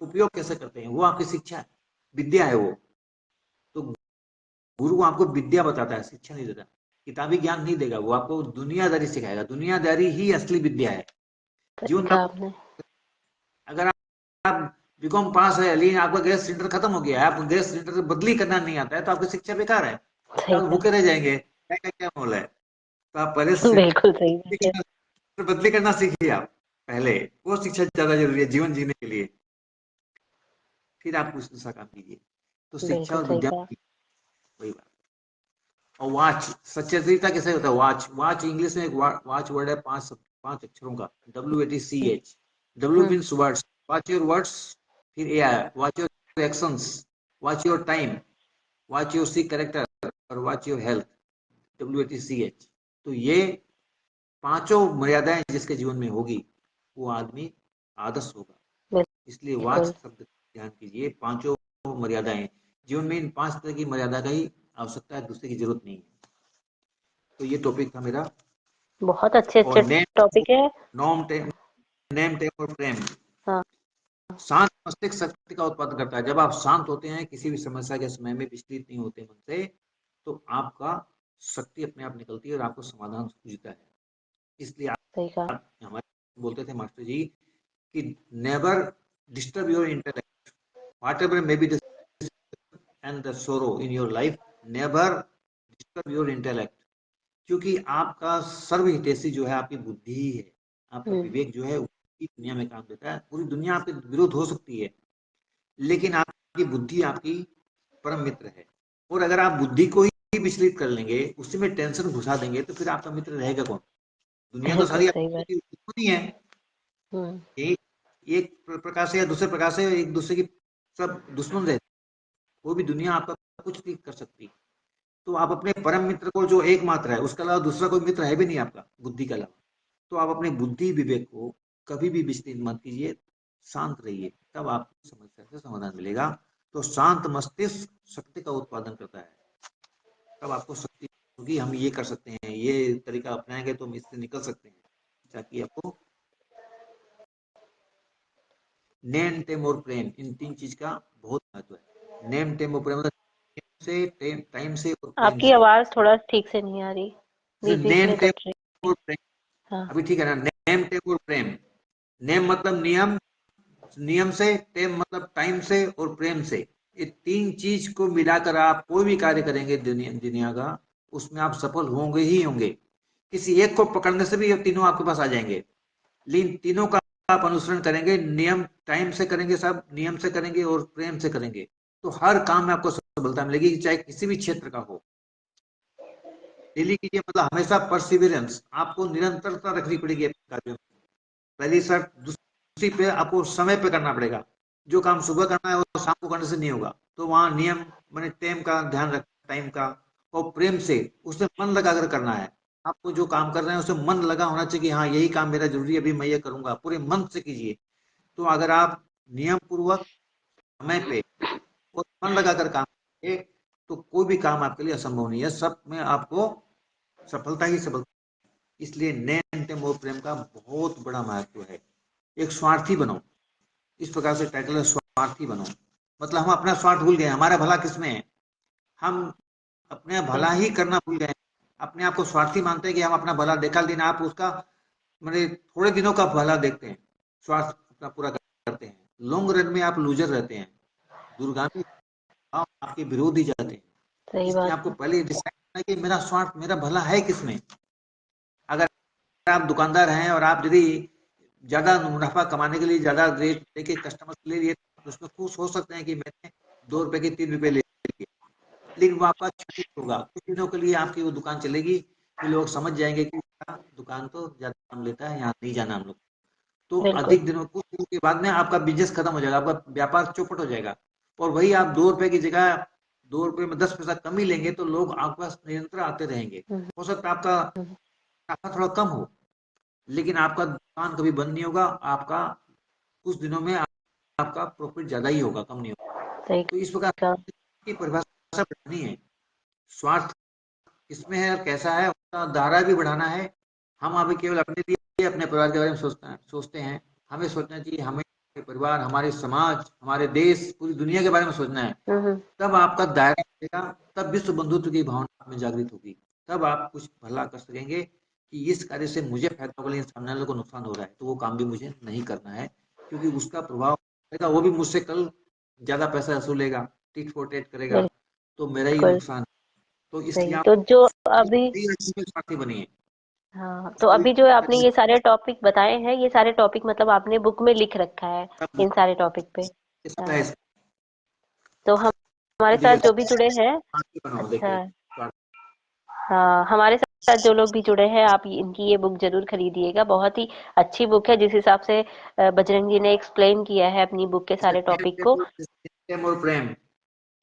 Speaker 2: उपयोग कैसे करते हैं, वो आपकी शिक्षा है, विद्या है वो। तो गुरु आपको विद्या बताता है, शिक्षा नहीं देता। किताबी ज्ञान नहीं देगा, वो आपको दुनियादारी सिखाएगा। दुनियादारी ही असली विद्या है।
Speaker 1: सही
Speaker 2: जीवन में
Speaker 1: कहा आपने।
Speaker 2: अगर आप बीकॉम पास है लेकिन आपका गैस सिलेंडर खत्म हो गया है, आपको गैस सिलेंडर बदली करना नहीं आता है, तो आपकी शिक्षा बेकार है।
Speaker 1: सही
Speaker 2: आप
Speaker 1: कहा।
Speaker 2: भूखे रह जाएंगे, क्या क्या मोल है। तो आप पहले
Speaker 1: बिल्कुल सही बात है।
Speaker 2: बदली करना सीखिए। आप पहले, वो शिक्षा ज्यादा जरूरी है जीवन जीने के लिए। फिर आप कुछ दूसरा काम कीजिए। तो शिक्षा
Speaker 1: बिल्कुल
Speaker 2: और
Speaker 1: सही
Speaker 2: विद्या,
Speaker 1: कहा।
Speaker 2: वही बात। और वॉच, सचेतनता कैसे होता है। वॉच, वॉच इंग्लिश में एक वॉच वर्ड है, पांच अक्षरों का, WATCH। W
Speaker 1: hmm.
Speaker 2: Means words, watch your words. फिर ए आया, watch your actions, watch your time, watch your C character, और वॉच योर हेल्थ। WATCH। तो ये पांचों मर्यादाएं जिसके जीवन में होगी, वो आदमी आदर्श होगा। इसलिए वाच
Speaker 1: बिल्कुल।
Speaker 2: शब्द ध्यान कीजिए, पांचों मर्यादाएं। जीवन में इन पांच तरह की मर्यादा का ही आवश्यकता है, दूसरे की जरूरत नहीं है। तो ये टॉपिक था मेरा।
Speaker 1: बहुत अच्छे
Speaker 2: और
Speaker 1: अच्छे
Speaker 2: नेम,
Speaker 1: टॉपिक है।
Speaker 2: नॉम टेम, नेम टेम और प्रेम।
Speaker 1: हाँ।
Speaker 2: शांत मस्तिष्क शक्ति का उत्पादन करता है। जब आप शांत होते हैं, किसी भी समस्या के समय में विचलित नहीं होते मन से, तो आपका शक्ति अपने आप निकलती है और आपको समाधान सूझता है। इसलिए
Speaker 1: सही कहा।
Speaker 2: आप, हमारे बोलते थे मास्टर जी कि never disturb your intellect, what ever may be the end the सोरो in your life, never disturb your intellect. क्योंकि आपका सर्वहितैषी जो है आपकी बुद्धि ही है। आपका
Speaker 1: हम्म।
Speaker 2: विवेक जो है पूरी दुनिया में काम देता है। पूरी दुनिया आपके विरुद्ध हो सकती है, लेकिन आपकी बुद्धि आपकी परम मित्र है। और अगर आप बुद्धि को ही विचलित कर लेंगे, उसी में टेंशन घुसा देंगे, तो फिर आपका मित्र रहेगा कौन। दुनिया तो
Speaker 1: बिल्कुल
Speaker 2: सारी
Speaker 1: सही बात।
Speaker 2: आपकी दुश्मनी है।
Speaker 1: हम्म।
Speaker 2: एक एक प्रकार से या दूसरे प्रकार से एक दूसरे की सब दुश्मन रहते, वो भी दुनिया आपका कुछ नहीं कर सकती। तो आप अपने परम मित्र को, जो एकमात्र है, उसके अलावा दूसरा कोई मित्र है भी नहीं आपका बुद्धि के अलावा। तो आप अपने बुद्धि विवेक को कभी भी विचलित मत कीजिए, शांत रहिए, तब आपको समस्या से समाधान मिलेगा। तो शांत मस्तिष्क शक्ति का उत्पादन करता है। तब आपको शक्ति होगी, हम ये कर सकते हैं, ये तरीका अपनाएंगे तो हम इससे निकल सकते हैं। ताकि आपको नेम टेम और प्रेम, इन तीन चीज का बहुत महत्व है। नेम टेम और प्रेम मतलब से, टाइम से और प्रेम
Speaker 1: आपकी
Speaker 2: से।
Speaker 1: आवाज थोड़ा ठीक से नहीं आ रही,
Speaker 2: जैसे
Speaker 1: बीच बीच
Speaker 2: नेम
Speaker 1: में
Speaker 2: टेम
Speaker 1: कट रही।
Speaker 2: और प्रेम,
Speaker 1: हाँ।
Speaker 2: अभी ठीक है ना। नेम टेम और प्रेम, नेम मतलब नियम, नियम से, टेम मतलब टाइम से, और प्रेम से। ये तीन चीज को मिलाकर आप कोई भी कार्य करेंगे दुनिया का, उसमें आप सफल होंगे ही होंगे। किसी एक को पकड़ने से भी ये तीनों आपके पास आ जाएंगे, लेकिन तीनों का आप अनुसरण करेंगे, नियम टाइम से करेंगे, सब नियम से करेंगे और प्रेम से करेंगे, तो हर काम में आपको सफलता मिलेगी, चाहे किसी भी क्षेत्र का हो। डेली कीजिए, मतलब हमेशा परसिवियरेंस, आपको निरंतरता रखनी पड़ेगी अपने कार्यों में। पहली शर्त। दूसरी पे आपको समय पे करना पड़ेगा। जो काम सुबह करना है वो शाम को करने से नहीं होगा। तो वहां नियम मैंने टाइम का ध्यान रख, टाइम का। और प्रेम से उसमें मन लगाकर करना है। आपको जो काम कर रहे हैं उसमें मन लगा होना चाहिए कि हाँ यही काम मेरा जरूरी है, अभी मैं ये करूंगा, पूरे मन से कीजिए। तो अगर आप नियम पूर्वक, समय पे और मन लगाकर काम करेंगे, तो कोई भी काम आपके लिए असंभव नहीं है, सब में आपको सफलता ही सफलता। इसलिए नेम टेम और प्रेम का बहुत बड़ा महत्व है। एक स्वार्थी बनो, इस प्रकार से टाइटल है, स्वार्थी बनो। मतलब हम अपना स्वार्थ भूल गए, हमारा भला किसमें है। हम अपने
Speaker 1: सही
Speaker 2: भला
Speaker 1: बात।
Speaker 2: ही करना भूल गए। अपने आप को स्वार्थी मानते हैं कि हम अपना भला देखा, दिन आप उसका मैंने थोड़े दिनों का भला देखते हैं, स्वार्थ अपना पूरा करते हैं। लॉन्ग रन में आप लूजर रहते हैं, दूरगामी आपके विरोधी जाते हैं।
Speaker 1: सही
Speaker 2: इसलिए
Speaker 1: बात
Speaker 2: आपको
Speaker 1: है।
Speaker 2: पहले डिसाइड करना है कि मेरा स्वार्थ, मेरा भला है किसमें। अगर आप दुकानदार हैं और आप यदि ज्यादा मुनाफा कमाने के लिए ज्यादा रेट लेके कस्टमर ले लिए, तो उसमें खुश हो सकते हैं कि मैंने 2 रुपए के 3 रुपए ले लिए। लेकिन वो आपका क्षणिक होगा, कुछ दिनों के लिए आपकी वो दुकान चलेगी, फिर लोग समझ जाएंगे कि दुकान तो ज्यादा दाम लेता है, यहाँ नहीं जाना हम लोग। तो
Speaker 1: बिल्कुल।
Speaker 2: अधिक दिनों, कुछ दिनों के बाद में आपका बिजनेस खत्म हो जाएगा, आपका व्यापार चौपट हो जाएगा। और वही आप 2 रुपए की जगह 2 रुपए में 10 पैसा कम ही लेंगे, तो लोग आपके पास निरंतर आते रहेंगे।
Speaker 1: हम्म,
Speaker 2: हो सकता है आपका
Speaker 1: हम्म,
Speaker 2: मुनाफा थोड़ा कम हो, लेकिन आपका दुकान कभी बंद नहीं होगा, आपका कुछ दिनों में आपका प्रॉफिट ज्यादा ही होगा, कम नहीं होगा।
Speaker 1: सही
Speaker 2: तो इस प्रकार
Speaker 1: कहा।
Speaker 2: की परिभाषा बढ़ानी है। स्वार्थ किसमें है और कैसा है, उसका दायरा भी बढ़ाना है। हम अभी केवल अपने लिए, अपने परिवार के बारे में सोचते हैं। हमें सोचना चाहिए, हमें, हमारे परिवार, हमारे समाज, हमारे देश, पूरी दुनिया के बारे में सोचना है।
Speaker 1: हम्म।
Speaker 2: तब आपका दायरा बढ़ेगा, तब विश्व बंधुत्व की भावना आप में जागृत होगी। तब आप कुछ भला कर सकेंगे कि इस कार्य से मुझे फायदा होगा, लेकिन सामने वाले को नुकसान हो रहा है, तो वो काम भी मुझे नहीं करना है, क्योंकि उसका प्रभाव पड़ेगा, वो भी मुझसे कल ज्यादा पैसा वसूलेगा, टिट फॉर टेट करेगा, तो मेरा ही
Speaker 1: बिल्कुल
Speaker 2: नुकसान। तो इसलिए
Speaker 1: सही।
Speaker 2: आप
Speaker 1: तो जो अभी,
Speaker 2: साथी बनिए।
Speaker 1: हाँ, तो अभी जो आपने ये सारे टॉपिक बताए हैं, ये सारे टॉपिक मतलब आपने बुक में लिख रखा है इन सारे टॉपिक पे?
Speaker 2: सब है
Speaker 1: हाँ, तो हम हमारे साथ
Speaker 2: इसमें,
Speaker 1: जो भी जुड़े हैं।
Speaker 2: बनाओ
Speaker 1: अच्छा।
Speaker 2: देखिए।
Speaker 1: हाँ, हमारे साथ जो लोग भी जुड़े हैं, आप इनकी ये बुक जरूर खरीदिएगा। बहुत ही अच्छी बुक है, जिस हिसाब से बजरंग जी ने एक्सप्लेन किया है अपनी बुक के सारे टॉपिक को।
Speaker 2: प्रेम और प्रेम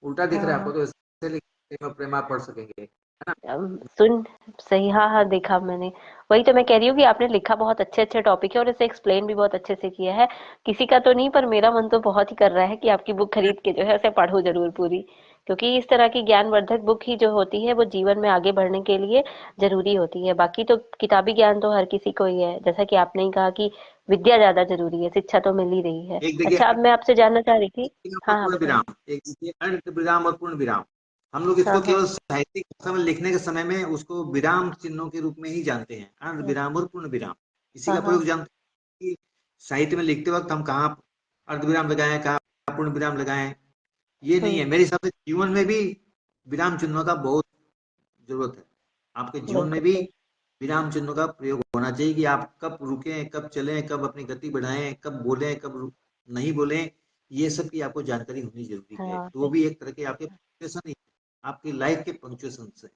Speaker 2: उल्टा दिख रहा है आपको,
Speaker 1: हाँ।
Speaker 2: तो इससे लिख प्रेम और प्रेम आप पढ़ सकेंगे, है ना।
Speaker 1: सुन सही, हाँ हाँ, देखा मैंने। वही तो मैं कह रही हूँ कि आपने लिखा बहुत अच्छे अच्छे टॉपिक है और इसे एक्सप्लेन भी बहुत अच्छे से किया है। किसी का तो नहीं, पर मेरा मन तो बहुत ही कर रहा है कि आपकी बुक खरीद के जो है उसे पढूं जरूर पूरी। क्योंकि इस तरह की ज्ञानवर्धक बुक ही जो होती है वो जीवन में आगे बढ़ने के लिए जरूरी होती है। बाकी तो किताबी ज्ञान तो हर किसी को ही है, जैसा कि आपने ही कहा कि विद्या ज्यादा जरूरी है, शिक्षा तो मिल ही रही है।
Speaker 2: एक देखिए
Speaker 1: अच्छा, अब मैं आपसे जानना चाह रही थी।
Speaker 2: विराम और
Speaker 1: हाँ हाँ,
Speaker 2: पूर्ण
Speaker 1: बताइए।
Speaker 2: विराम, एक देखिए अर्ध विराम और पूर्ण विराम। हम लोग इसको
Speaker 1: हाँ हाँ।
Speaker 2: केवल साहित्यिक भाषा में लिखने के समय में उसको विराम चिन्हों के रूप में ही जानते हैं, अर्ध विराम और पूर्ण विराम, इसी
Speaker 1: हाँ
Speaker 2: का
Speaker 1: हाँ।
Speaker 2: प्रयोग जानते हैं कि साहित्य में लिखते वक्त हम कहाँ अर्ध विराम लगाएं, कहाँ पूर्ण विराम लगाएं। ये नहीं
Speaker 1: हम्म।
Speaker 2: है, मेरे हिसाब से जीवन में भी विराम चिन्हों का बहुत जरूरत है। आपके जीवन में
Speaker 1: बिल्कुल
Speaker 2: भी
Speaker 1: सही।
Speaker 2: विराम चिन्हों का प्रयोग होना चाहिए कि आप कब रुकें, कब चलें, कब अपनी गति बढ़ाएं, कब बोलें, कब नहीं बोलें। ये सब की आपको जानकारी होनी जरूरी है।
Speaker 1: हाँ
Speaker 2: तो वो
Speaker 1: सही।
Speaker 2: भी एक तरह के आपके पंक्चुएशन ही है, आपकी लाइफ के पंक्चुएशन है,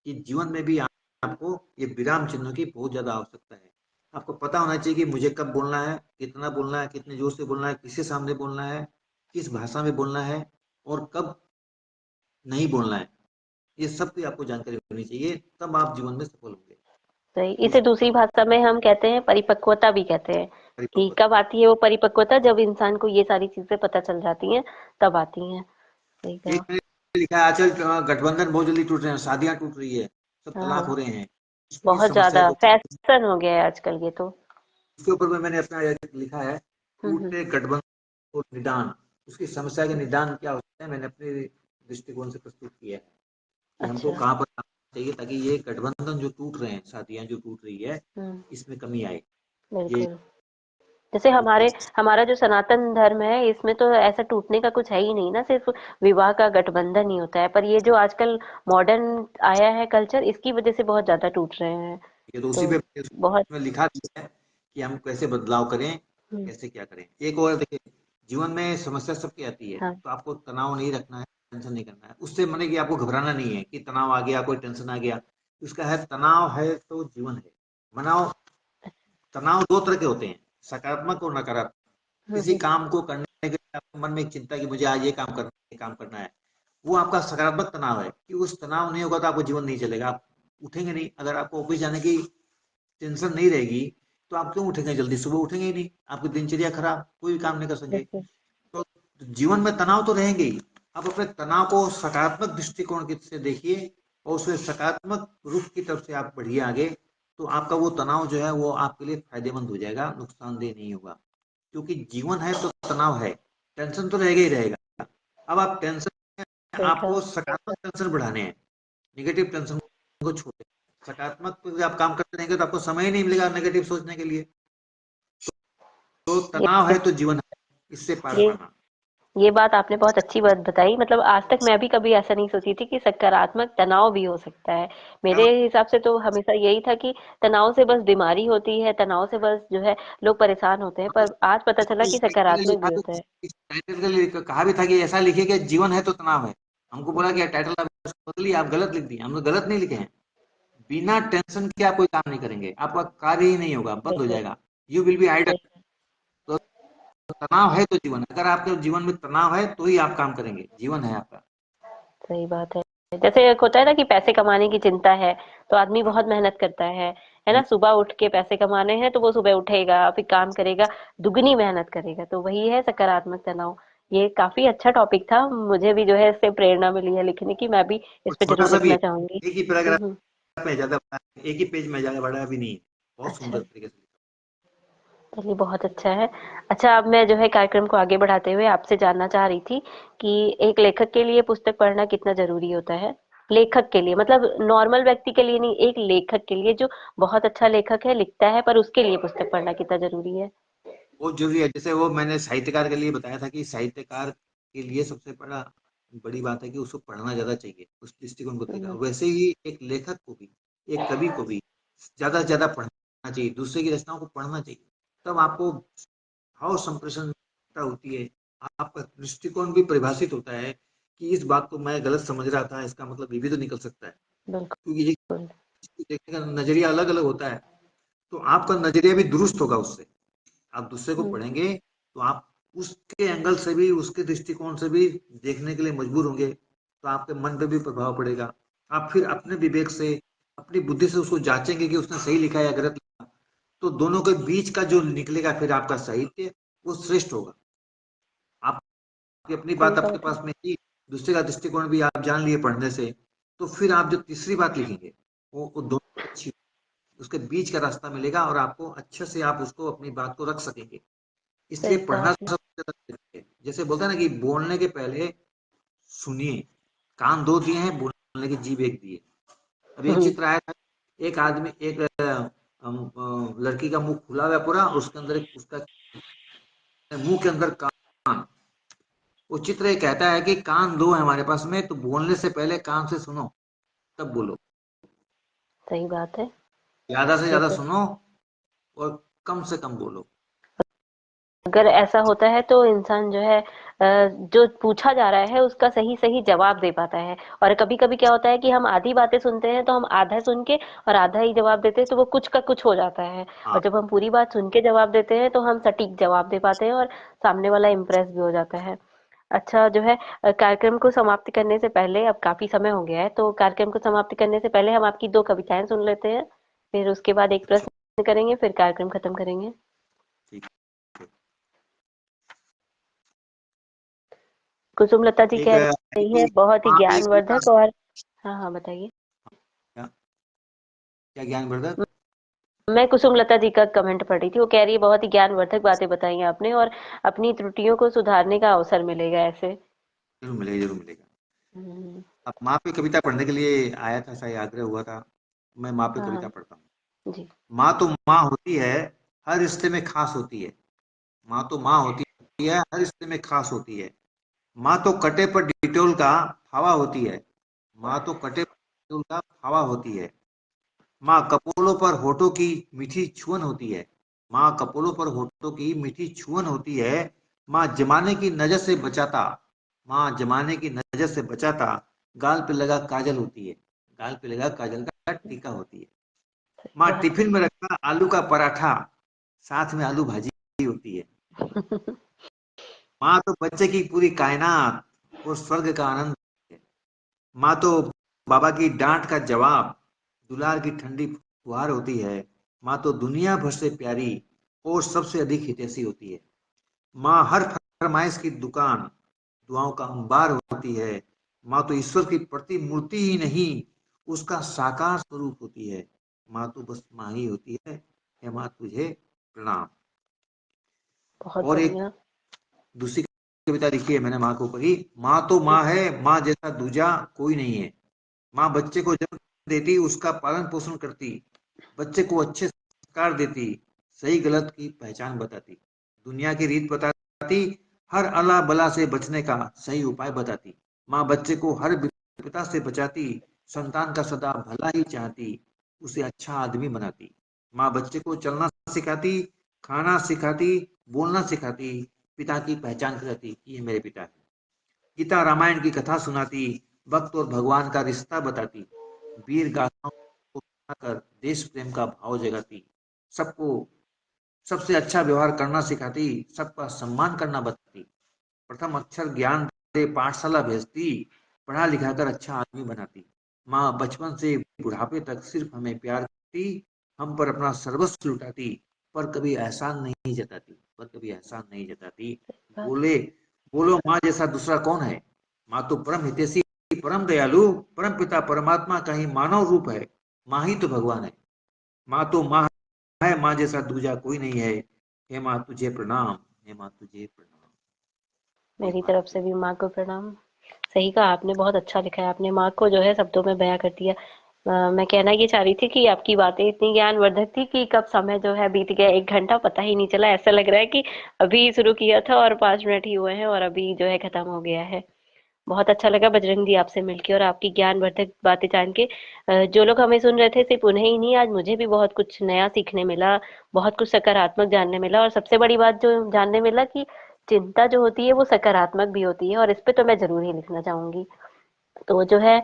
Speaker 2: कि जीवन में भी आपको ये विराम चिन्हों की बहुत ज्यादा आवश्यकता है। आपको पता होना चाहिए कि मुझे कब बोलना है, कितना बोलना है, कितने जोर से बोलना है, किसके सामने बोलना है, किस भाषा में बोलना है, और कब नहीं बोलना है। ये सब की आपको जानकारी होनी चाहिए, तब आप जीवन में सफल होंगे।
Speaker 1: सही,
Speaker 2: तो
Speaker 1: इसे
Speaker 2: इस
Speaker 1: दूसरी भाषा में हम कहते हैं परिपक्वता भी कहते हैं। कि
Speaker 2: परिपक्वता।
Speaker 1: कब आती है वो परिपक्वता, जब इंसान को ये सारी चीजें पता चल जाती हैं, तब आती हैं। सही
Speaker 2: एक
Speaker 1: कहा।
Speaker 2: मैंने लिखा है, आजकल गठबंधन बहुत जल्दी टूट रहे हैं, शादियां टूट रही है, सब
Speaker 1: हाँ
Speaker 2: तलाक
Speaker 1: हाँ।
Speaker 2: हो रहे हैं, उसकी
Speaker 1: बहुत
Speaker 2: समस्या
Speaker 1: ज्यादा
Speaker 2: को,
Speaker 1: फैशन हो गया है आजकल ये तो।
Speaker 2: उसके ऊपर में मैंने अपना एक लिखा है,
Speaker 1: हम्म।
Speaker 2: टूटे गठबंधन और निदान, उसकी समस्या के निदान क्या होते हैं, मैंने अपने दृष्टिकोण से प्रस्तुत किया है कि हमको
Speaker 1: अच्छा।
Speaker 2: कहाँ पर आना चाहिए, ताकि ये गठबंधन जो टूट रहे हैं, शादियां जो टूट रही है,
Speaker 1: हम्म।
Speaker 2: इसमें कमी आए। ये
Speaker 1: बिल्कुल। जैसे हमारे हमारा जो सनातन धर्म है, इसमें तो ऐसा टूटने का कुछ है ही नहीं ना, सिर्फ विवाह का गठबंधन ही होता है। पर ये जो आजकल मॉडर्न आया है कल्चर, इसकी वजह से बहुत ज्यादा टूट रहे हैं।
Speaker 2: ये तो उसी
Speaker 1: तो
Speaker 2: पे
Speaker 1: बहुत।
Speaker 2: उसमें लिखा भी है कि हम कैसे बदलाव करें,
Speaker 1: हम्म।
Speaker 2: कैसे क्या करें। एक और देखिए, जीवन में समस्या सबकी आती है,
Speaker 1: हाँ।
Speaker 2: तो आपको तनाव नहीं रखना है, टेंशन नहीं करना है, उससे माने कि आपको घबराना नहीं है कि तनाव आ गया, कोई टेंशन आ गया। उसका है, तनाव है तो जीवन है। मनाओ, तनाव दो तरह के होते हैं, सकारात्मक और नकारात्मक। किसी
Speaker 1: हम्म।
Speaker 2: काम को करने के लिए आपके मन में एक चिंता कि मुझे आज ये काम करना है, ये काम करना है, वो आपका सकारात्मक तनाव है। कि उस तनाव नहीं होगा तो आपको जीवन नहीं चलेगा, आप उठेंगे नहीं। अगर आपको ऑफिस जाने की टेंशन नहीं रहेगी, तो आप क्यों उठेंगे जल्दी, सुबह उठेंगे ही नहीं, आपकी दिनचर्या खराब, कोई भी काम नहीं कर सकेंगे।
Speaker 1: बिल्कुल।
Speaker 2: तो जीवन में तनाव तो रहेंगे ही। आप अपने तनाव को सकारात्मक दृष्टिकोण से देखिए, और उसमें सकारात्मक रुख की तरफ से आप बढ़िए आगे, तो आपका वो तनाव जो है वो आपके लिए फायदेमंद हो जाएगा, नुकसानदेह नहीं होगा। क्योंकि जीवन है तो तनाव है, टेंशन तो रहेगा ही रहेगा। अब आप टेंशन,
Speaker 1: सही कहा।
Speaker 2: आपको सकारात्मक टेंशन बढ़ाने हैं, नेगेटिव टेंशन को छोड़े। सकारात्मक पे आप काम करते रहेंगे तो आपको समय ही नहीं मिलेगा नेगेटिव सोचने के लिए। तो
Speaker 1: ये
Speaker 2: तनाव है तो जीवन है, इससे पार
Speaker 1: ये
Speaker 2: पाना।
Speaker 1: ये बात आपने बहुत अच्छी बात बताई। मतलब आज तक मैं भी कभी ऐसा नहीं सोची थी कि सकारात्मक तनाव भी हो सकता है। मेरे हिसाब से तो हमेशा यही था कि तनाव से बस बीमारी होती है, तनाव से बस जो है लोग परेशान होते हैं, पर आज पता चला कि सकारात्मक भी होता है।
Speaker 2: कहा भी था कि ऐसा लिखिए कि जीवन है तो तनाव है। हमको बोला कि टाइटल आप बदलिए, आप गलत लिख दिए। हम लोग गलत नहीं लिखे हैं, बिना टेंशन के आप कोई काम नहीं करेंगे, आपका कार्य ही नहीं होगा, बंद हो
Speaker 1: बिल्कुल
Speaker 2: जाएगा। You will be idle.
Speaker 1: सही
Speaker 2: तो तनाव है तो जीवन, अगर आपके जीवन में तनाव है तो ही आप काम करेंगे, जीवन है आपका।
Speaker 1: सही बात है। जैसे एक होता है ना कि पैसे कमाने की चिंता है तो आदमी
Speaker 2: हाँ,
Speaker 1: बहुत मेहनत करता है ना, सुबह उठ के पैसे कमाने हैं तो वो सुबह उठेगा, फिर काम करेगा, दुगनी मेहनत करेगा, तो वही है सकारात्मक तनाव। ये काफी अच्छा टॉपिक था, मुझे भी जो है इससे प्रेरणा मिली है लिखने की, मैं भी इस
Speaker 2: और
Speaker 1: पे
Speaker 2: छोटा
Speaker 1: जरूर
Speaker 2: सा भी है,
Speaker 1: लिखना चाहूंगी।
Speaker 2: एक ही पैराग्राफ
Speaker 1: हम्म।
Speaker 2: में ज्यादा, एक ही पेज में ज्यादा बड़ा भी नहीं है, बहुत
Speaker 1: अच्छा,
Speaker 2: सुंदर तरीके से।
Speaker 1: चलिए बहुत अच्छा है। अच्छा, अब मैं जो है कार्यक्रम को आगे बढ़ाते हुए आपसे जानना चाह रही थी कि एक लेखक के लिए पुस्तक पढ़ना कितना ज़रूरी होता है? लेखक के लिए मतलब नॉर्मल व्यक्ति के लिए नहीं, एक लेखक के लिए जो बहुत अच्छा लेखक है, लिखता है, पर उसके लिए पुस्तक पढ़ना कितना ज़रूरी है?
Speaker 2: बहुत जरूरी है। जैसे वो मैंने साहित्यकार के लिए बताया था कि साहित्यकार के लिए सबसे बड़ा बड़ी बात है कि उसको पढ़ना ज्यादा चाहिए, उस दृष्टिकोण को देखा।
Speaker 1: हुँ,
Speaker 2: वैसे ही एक लेखक को भी, एक कवि को भी ज्यादा से ज्यादा पढ़ना चाहिए, दूसरे की रचनाओं को पढ़ना चाहिए। तब आपको भाव संप्रेषणता होती है, आपका दृष्टिकोण भी परिभाषित होता है कि इस बात को मैं गलत समझ रहा था, इसका मतलब ये भी तो निकल सकता है। क्योंकि ये
Speaker 1: बिल्कुल।
Speaker 2: देखने का नजरिया अलग अलग होता है, तो आपका नजरिया भी दुरुस्त होगा उससे। आप दूसरे को
Speaker 1: हुँ,
Speaker 2: पढ़ेंगे तो आप उसके एंगल से भी, उसके दृष्टिकोण से भी देखने के लिए मजबूर होंगे, तो आपके मन पे भी प्रभाव पड़ेगा। आप फिर अपने विवेक से, अपनी बुद्धि से उसको जांचेंगे कि उसने सही लिखा है या गलत लिखा। तो दोनों के बीच का जो निकलेगा फिर आपका साहित्य, वो श्रेष्ठ होगा। आपकी अपनी
Speaker 1: सही
Speaker 2: बात आपके
Speaker 1: बात है।
Speaker 2: पास में ही, दूसरे का दृष्टिकोण भी आप जान लिए पढ़ने से, तो फिर आप जो तीसरी बात लिखेंगे वो दोनों अच्छी, उसके बीच का रास्ता मिलेगा और आपको अच्छे से आप उसको अपनी बात को रख सकेंगे।
Speaker 1: सही
Speaker 2: इसलिए
Speaker 1: कहा
Speaker 2: पढ़ना
Speaker 1: आपने।
Speaker 2: सबसे ज्यादा जरूरी है। जैसे बोलते हैं ना कि बोलने के पहले सुनिए, कान दो दिए हैं, बोलने की जीभ एक दी है। अभी एक
Speaker 1: हुँ,
Speaker 2: चित्र आया था, एक आदमी, एक लड़की का मुंह खुला हुआ है पूरा, उसके अंदर एक, उसका मुंह के अंदर कान। वो चित्र ये कहता है कि कान दो है हमारे पास में, तो बोलने से पहले कान से सुनो, तब बोलो।
Speaker 1: सही बात है।
Speaker 2: ज्यादा से
Speaker 1: ये
Speaker 2: ज्यादा
Speaker 1: तो
Speaker 2: सुनो और कम से कम बोलो।
Speaker 1: अगर ऐसा होता है तो इंसान जो है जो पूछा जा रहा है उसका सही सही जवाब दे पाता है। और कभी कभी क्या होता है कि हम आधी बातें सुनते हैं तो हम आधा सुन के और आधा ही जवाब देते हैं तो वो कुछ का कुछ हो जाता है।
Speaker 2: हाँ,
Speaker 1: और जब हम पूरी बात सुन के जवाब देते हैं तो हम सटीक जवाब दे पाते हैं और सामने वाला इम्प्रेस भी हो जाता है। अच्छा जो है कार्यक्रम को समाप्त करने से पहले, अब काफी समय हो गया है, तो कार्यक्रम को समाप्त करने से पहले हम आपकी दो कविताएं सुन लेते हैं, फिर उसके बाद एक
Speaker 2: अच्छा,
Speaker 1: प्रश्न करेंगे, फिर कार्यक्रम खत्म करेंगे।
Speaker 2: ठीक है।
Speaker 1: कुसुमलता जी
Speaker 2: एक
Speaker 1: कह रही
Speaker 2: कि
Speaker 1: हैं बहुत ही
Speaker 2: माँ भी कविता,
Speaker 1: ज्ञानवर्धक और हाँ, हाँ बताइए।
Speaker 2: क्या, क्या ज्ञानवर्धक?
Speaker 1: मैं कुसुमलता जी का कमेंट पढ़ रही थी, वो कह रही है बहुत ही ज्ञानवर्धक बातें बताई आपने और अपनी त्रुटियों को सुधारने का अवसर मिलेगा ऐसे।
Speaker 2: जरूर मिलेगा, जरूर मिलेगा।
Speaker 1: हम्म,
Speaker 2: अब माँ पे कविता पढ़ने के लिए आया था, सही आग्रह हुआ था, मैं माँ पे
Speaker 1: हाँ
Speaker 2: कविता
Speaker 1: हाँ
Speaker 2: पढ़ता हूँ।
Speaker 1: जी।
Speaker 2: माँ तो माँ होती है, हर रिश्ते में खास होती है। माँ तो माँ होती है, हर रिश्ते में खास होती है। माँ तो कटे पर डिटोल का फावा होती है। माँ तो कटे पर डिटोल का फावा होती है। माँ कपोलों पर होठों की मीठी छुअन होती है। माँ कपोलों पर होठों की मीठी छुअन होती है। माँ जमाने की नजर से बचाता, माँ जमाने की नजर से बचाता, गाल पे लगा काजल होती है। गाल पे लगा काजल का टीका होती है।
Speaker 1: सही
Speaker 2: माँ
Speaker 1: बात
Speaker 2: टिफिन में रखा आलू का पराठा, साथ में आलू भाजी होती है।
Speaker 1: है।
Speaker 2: माँ तो बच्चे की पूरी कायनात और स्वर्ग का आनंद है। माँ तो बाबा की डांट का जवाब, दुलार की ठंडी फुहार होती है। माँ तो दुनिया भर से प्यारी और सबसे अधिक हितैषी होती है। माँ हर फरमाइश की दुकान, दुआओं का अंबार होती है। माँ तो ईश्वर की प्रतिमूर्ति ही नहीं, उसका साकार स्वरूप होती है। माँ तो बस माँ ही होती है। हे माँ तुझे प्रणाम।
Speaker 1: बहुत
Speaker 2: और एक
Speaker 1: बढ़िया।
Speaker 2: दूसरी कविता लिखी है मैंने माँ के ऊपर ही। माँ तो माँ है, माँ जैसा दूजा कोई नहीं है। माँ बच्चे को जन्म देती, उसका पालन पोषण करती, बच्चे को अच्छे संस्कार देती, सही गलत की पहचान बताती, दुनिया की रीत बताती, हर अला बला से बचने का सही उपाय बताती। माँ बच्चे को हर विपदा से बचाती, संतान का सदा भला ही चाहती, उसे अच्छा आदमी बनाती। माँ बच्चे को चलना सिखाती, खाना सिखाती, बोलना सिखाती, पिता की पहचान कराती कि ये मेरे पिता है। गीता रामायण की कथा सुनाती, भक्त और भगवान का रिश्ता बताती, वीर गाथाओं को सुनाकर देश प्रेम का भाव जगाती, सबको सबसे अच्छा व्यवहार करना सिखाती, सबका सम्मान करना बताती, प्रथम अक्षर ज्ञान दे पाठशाला भेजती, पढ़ा लिखा कर अच्छा आदमी बनाती। माँ बचपन से बुढ़ापे तक सिर्फ हमें प्यार करती, हम पर अपना सर्वस्व लुटाती, पर कभी एहसान नहीं जताती, पर कभी एहसान नहीं जताती। बोले बोलो माँ जैसा दूसरा कौन है? माँ तो परम हितैषी, परम दयालु, परम पिता परमात्मा का ही मानव रूप है। माँ ही तो भगवान है। माँ तो माँ है, माँ जैसा दूजा कोई नहीं है। हे माँ तुझे प्रणाम, हे माँ तुझे प्रणाम। ये
Speaker 1: मेरी
Speaker 2: माँ
Speaker 1: तरफ
Speaker 2: की
Speaker 1: से
Speaker 2: है।
Speaker 1: भी माँ को प्रणाम। सही कहा आपने, बहुत अच्छा लिखा है आपने, माँ को जो है शब्दों में बयां कर दिया। मैं कहना ये चाह रही थी कि आपकी बातें इतनी ज्ञानवर्धक थी कि कब समय जो है बीत गया, 1 घंटा पता ही नहीं चला। ऐसा लग रहा है कि अभी शुरू किया था और 5 मिनट ही हुए हैं और अभी जो है खत्म हो गया है। बहुत अच्छा लगा बजरंग जी आपसे मिलके और आपकी ज्ञानवर्धक बातें जान के। जो लोग हमें सुन रहे थे सिर्फ उन्हें ही नहीं, आज मुझे भी बहुत कुछ नया सीखने मिला, बहुत कुछ सकारात्मक जानने मिला और सबसे बड़ी बात जो जानने मिला कि चिंता जो होती है वो सकारात्मक भी होती है और इस पे तो मैं ज़रूर ही लिखना चाहूँगी। तो जो है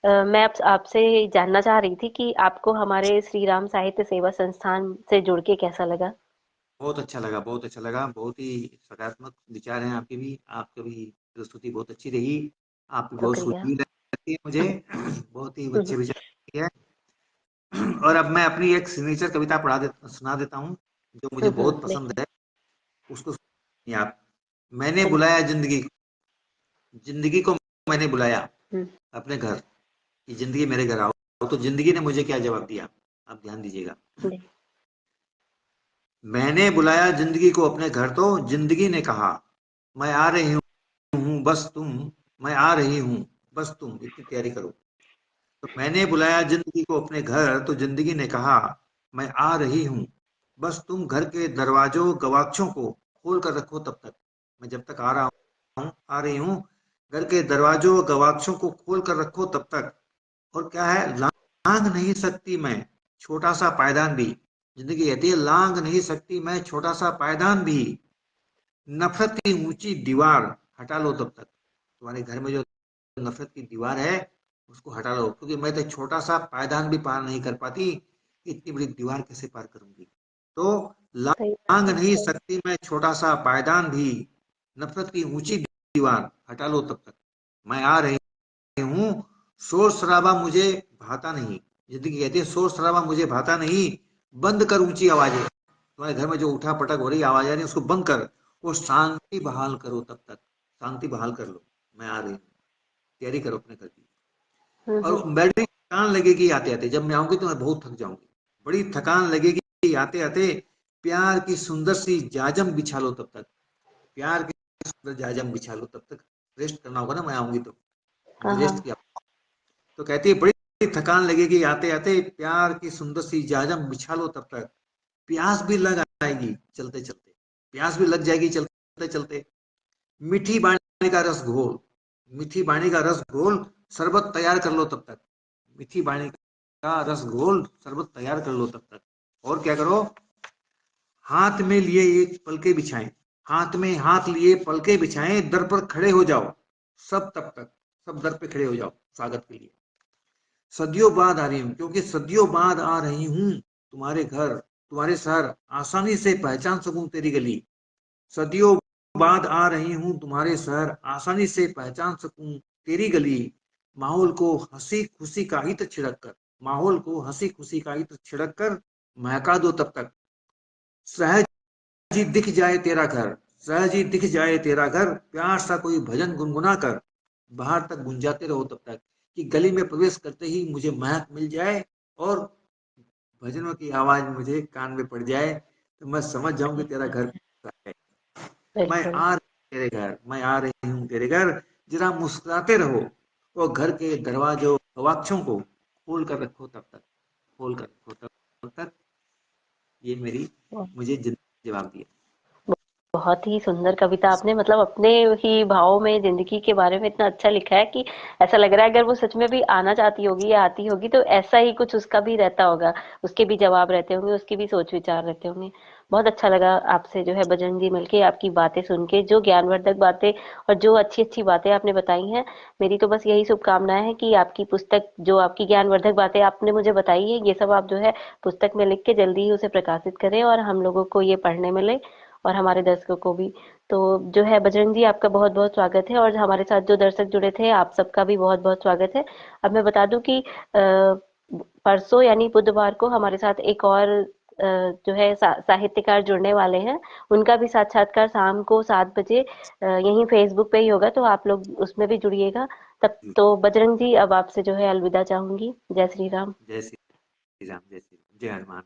Speaker 1: मैं आपसे जानना चाह रही थी कि आपको हमारे श्री राम साहित्य सेवा संस्थान से जुड़ के कैसा लगा?
Speaker 2: बहुत अच्छा लगा, बहुत अच्छा लगा। बहुत ही सकारात्मक विचार हैं आपके भी। आपकी भी प्रस्तुति बहुत अच्छी रही। आपकी बहुत
Speaker 1: शुक्रिया।
Speaker 2: सुरीली लगती है मुझे। बहुत ही
Speaker 1: हुँ,
Speaker 2: अच्छे विचार है। और अब मैं अपनी एक सिग्नेचर कविता सुना देता हूँ, जो मुझे
Speaker 1: हुँ,
Speaker 2: बहुत पसंद
Speaker 1: देखिए,
Speaker 2: है। उसको सुनिए आप। मैंने
Speaker 1: सुनिए।
Speaker 2: बुलाया जिंदगी को, जिंदगी को मैंने बुलाया
Speaker 1: हुँ,
Speaker 2: अपने घर, कि जिंदगी मेरे घर आओ। तो जिंदगी ने मुझे क्या जवाब दिया, आप ध्यान दीजिएगा।
Speaker 1: दे
Speaker 2: मैंने बुलाया जिंदगी को अपने घर, तो जिंदगी ने कहा मैं आ रही हूँ बस तुम, मैं आ रही हूँ बस तुम इतनी तैयारी करो। तो मैंने बुलाया जिंदगी को अपने घर, तो जिंदगी ने कहा मैं आ रही हूँ बस तुम घर के दरवाजों गवाक्षों को खोल कर रखो तब तक। मैं जब तक आ रहा हूँ, आ रही हूँ, घर के दरवाजों गवाक्षों को खोल कर रखो तब तक। और क्या है, लांग नहीं सकती मैं छोटा सा पायदान भी। जिंदगी कहती है लांग नहीं सकती मैं छोटा सा पायदान भी। नफरत की ऊंची दीवार हटा लो तब तक। तुम्हारे घर में जो नफरत की दीवार है उसको हटा लो, क्योंकि मैं तो छोटा सा पायदान भी पार नहीं कर पाती, इतनी बड़ी दीवार कैसे पार करूंगी। तो
Speaker 1: सही बात
Speaker 2: लांग
Speaker 1: है।
Speaker 2: नहीं सकती मैं छोटा सा पायदान भी, नफरत की ऊंची दीवार हटा लो तब तक। मैं आ रही हूँ, शोर शराबा मुझे भाता नहीं। जिंदगी कहती है शोर शराबा मुझे भाता नहीं, बंद कर ऊंची आवाजें। तुम्हारे घर में जो उठा पटक हो रही आवाज आ रही है उसको बंद कर, वो शांति बहाल करो तब तक। शांति बहाल कर लो, मैं आ रही हूँ, तैयारी करो अपने घर की।
Speaker 1: हुँ, हुँ।
Speaker 2: और बड़ी थकान लगेगी आते आते, जब मैं आऊंगी तो मैं बहुत थक जाऊंगी। बड़ी थकान लगेगी आते आते, प्यार की सुंदर सी जाजम बिछा लो तब तक। प्यार की सुंदर जाजम बिछा लो तब तक। रेस्ट करना होगा ना, मैं आऊंगी तो
Speaker 1: हाँ,
Speaker 2: मुझे रेस्ट
Speaker 1: हाँ।
Speaker 2: किया। तो कहती है बड़ी थकान लगेगी आते आते, प्यार की सुंदर सी जाजम बिछा लो तब तक। प्यास भी लग आएगी चलते चलते, प्यास भी लग जाएगी चलते चलते। मीठी बाणी का रस घोल, मीठी बाणी का रस घोल, शरबत तैयार कर लो तब तक। मीठी बाणी का रस घोल, शरबत तैयार कर लो तब तक। और क्या करो, हाथ में लिए एक पलके बिछाएं, हाथ में हाथ लिए पलके बिछाएं, दर पर खड़े हो जाओ सब तब तक। सब दर पे खड़े हो जाओ स्वागत के लिए। सदियों बाद आ रही हूँ, क्योंकि सदियों बाद आ रही हूँ तुम्हारे घर, तुम्हारे शहर, आसानी से पहचान सकूं तेरी गली। सदियों बाद आ रही हूँ तुम्हारे शहर, आसानी से पहचान सकूं तेरी गली। माहौल को हंसी खुशी का इत्र छिड़क कर, माहौल को हंसी खुशी का इत्र छिड़क कर महका दो तब तक। सहज ही दिख जाए तेरा घर, सहज ही दिख जाए तेरा घर, प्यार सा कोई भजन गुनगुना कर बाहर तक गुंजाते रहो तब तक। कि गली में प्रवेश करते ही मुझे महक मिल जाए और भजनों की आवाज मुझे कान में पड़ जाए, तो मैं समझ जाऊं कि
Speaker 1: सही
Speaker 2: तेरा
Speaker 1: बात
Speaker 2: घर
Speaker 1: है।
Speaker 2: है। मैं
Speaker 1: बिल्कुल।
Speaker 2: आ रही हूँ तेरे घर, मैं आ रही हूँ तेरे घर, जरा मुस्कुराते रहो और घर के दरवाजों गवाक्षों को खोल कर रखो तब तक, खोल कर रखो तब तक। ये मेरी, मुझे जिंदगी जवाब दिया।
Speaker 1: बहुत ही सुंदर कविता आपने मतलब अपने ही भावों में जिंदगी के बारे में इतना अच्छा लिखा है कि ऐसा लग रहा है अगर वो सच में भी आना चाहती होगी या आती होगी तो ऐसा ही कुछ उसका भी रहता होगा, उसके भी जवाब रहते होंगे, उसके भी सोच विचार रहते होंगे। बहुत अच्छा लगा आपसे जो है बजरंग जी मिलके, आपकी बातें सुन के, जो ज्ञानवर्धक बातें और जो अच्छी अच्छी बातें आपने बताई हैं। मेरी तो बस यही शुभकामनाएं है कि आपकी पुस्तक, जो आपकी ज्ञानवर्धक बातें आपने मुझे बताई है, ये सब आप जो है पुस्तक में लिख के जल्दी ही उसे प्रकाशित करें और हम लोगों को ये पढ़ने मिले और हमारे दर्शकों को भी। तो जो है बजरंग जी, आपका बहुत बहुत स्वागत है, और हमारे साथ जो दर्शक जुड़े थे आप सबका भी बहुत बहुत स्वागत है। अब मैं बता दूं कि परसों यानी बुधवार को हमारे साथ एक और जो है साहित्यकार जुड़ने वाले हैं। उनका भी साक्षात्कार शाम को 7 बजे यहीं फेसबुक पे ही होगा, तो आप लोग उसमें भी जुड़िएगा। तब
Speaker 2: जी।
Speaker 1: तो बजरंग जी, अब आपसे जो है अलविदा चाहूंगी। जय श्री राम।
Speaker 2: जय श्री राम, जय श्री राम, जय हनुमान।